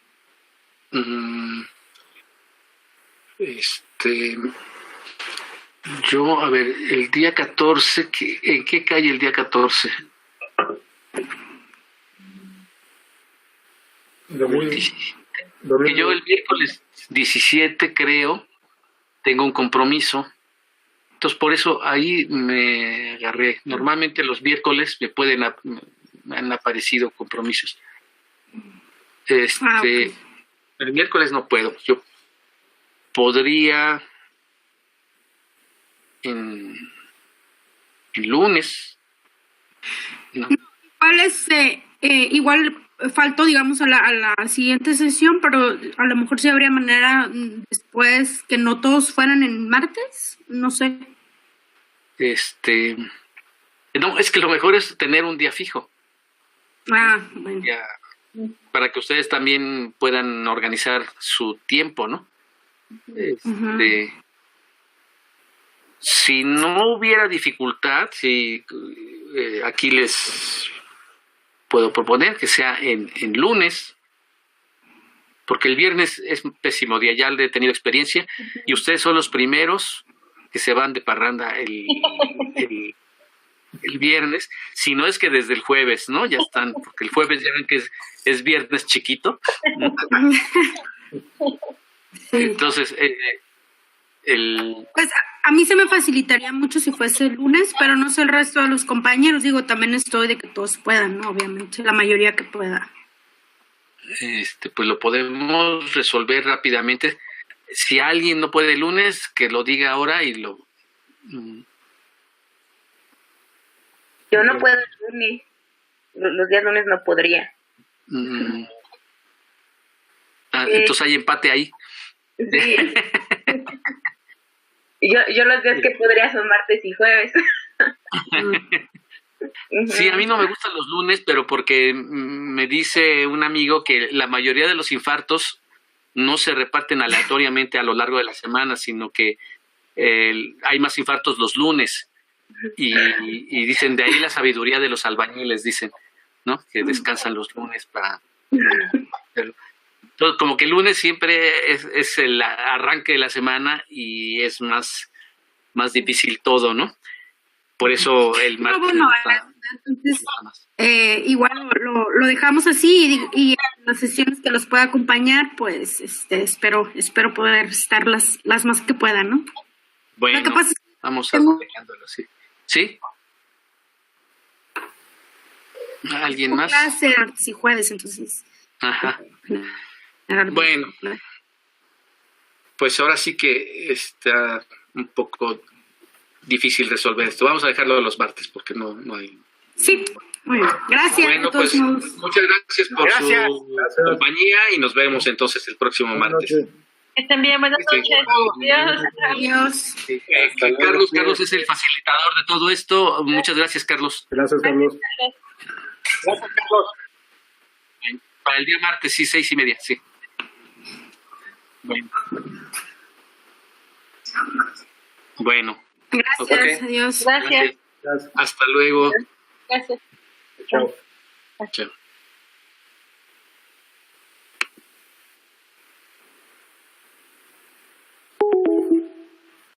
Yo, a ver, el día 14, ¿en qué cae el día 14? domingo, Que yo el miércoles 17 creo, tengo un compromiso. Entonces por eso ahí me agarré. Normalmente los miércoles me han aparecido compromisos. Ok. El miércoles no puedo. Yo podría en lunes. No. ¿Cuál es? Igual faltó, digamos, a la siguiente sesión, pero a lo mejor sí habría manera después que no todos fueran en martes, no sé. No, es que lo mejor es tener un día fijo. Bueno. Ya, para que ustedes también puedan organizar su tiempo, ¿no? Si no hubiera dificultad, aquí les puedo proponer que sea en lunes, porque el viernes es un pésimo día, ya he tenido experiencia, y ustedes son los primeros que se van de parranda el viernes, si no es que desde el jueves, ¿no? Ya están, porque el jueves ya ven que es viernes chiquito, ¿no? Entonces, Pues a mí se me facilitaría mucho si fuese el lunes, pero no sé el resto de los compañeros. Digo, también estoy de que todos puedan, ¿no? Obviamente, la mayoría que pueda. Pues lo podemos resolver rápidamente. Si alguien no puede el lunes, que lo diga ahora y lo... Yo no puedo el lunes. Los días lunes no podría. Entonces hay empate ahí. Sí. Yo los días que podría son martes y jueves. Sí, a mí no me gustan los lunes, pero porque me dice un amigo que la mayoría de los infartos no se reparten aleatoriamente a lo largo de la semana, sino que hay más infartos los lunes. Y dicen, de ahí la sabiduría de los albañiles, dicen, ¿no? Que descansan los lunes para... Entonces, como que el lunes siempre es el arranque de la semana y es más difícil todo, ¿no? Por eso el martes... Bueno, entonces, igual lo dejamos así y en las sesiones que los pueda acompañar, pues espero poder estar las más que puedan, ¿no? Bueno, lo que pasa es que vamos dejándolo así. ¿Sí? ¿Alguien más? Clase martes y jueves, entonces. Ajá. Bueno, pues ahora sí que está un poco difícil resolver esto. Vamos a dejarlo los martes porque no hay... Sí, muy bien. Gracias. Bueno, pues muchas gracias por su compañía y nos vemos entonces el próximo martes. Que estén bien, buenas noches. Adiós. Carlos es el facilitador de todo esto. Muchas gracias, Carlos. Gracias, Carlos. Gracias, Carlos. Para el día martes, sí, 6:30, sí. Bueno. Gracias, Okay. adiós. Gracias. Gracias. Hasta luego. Gracias. Chao. Chao.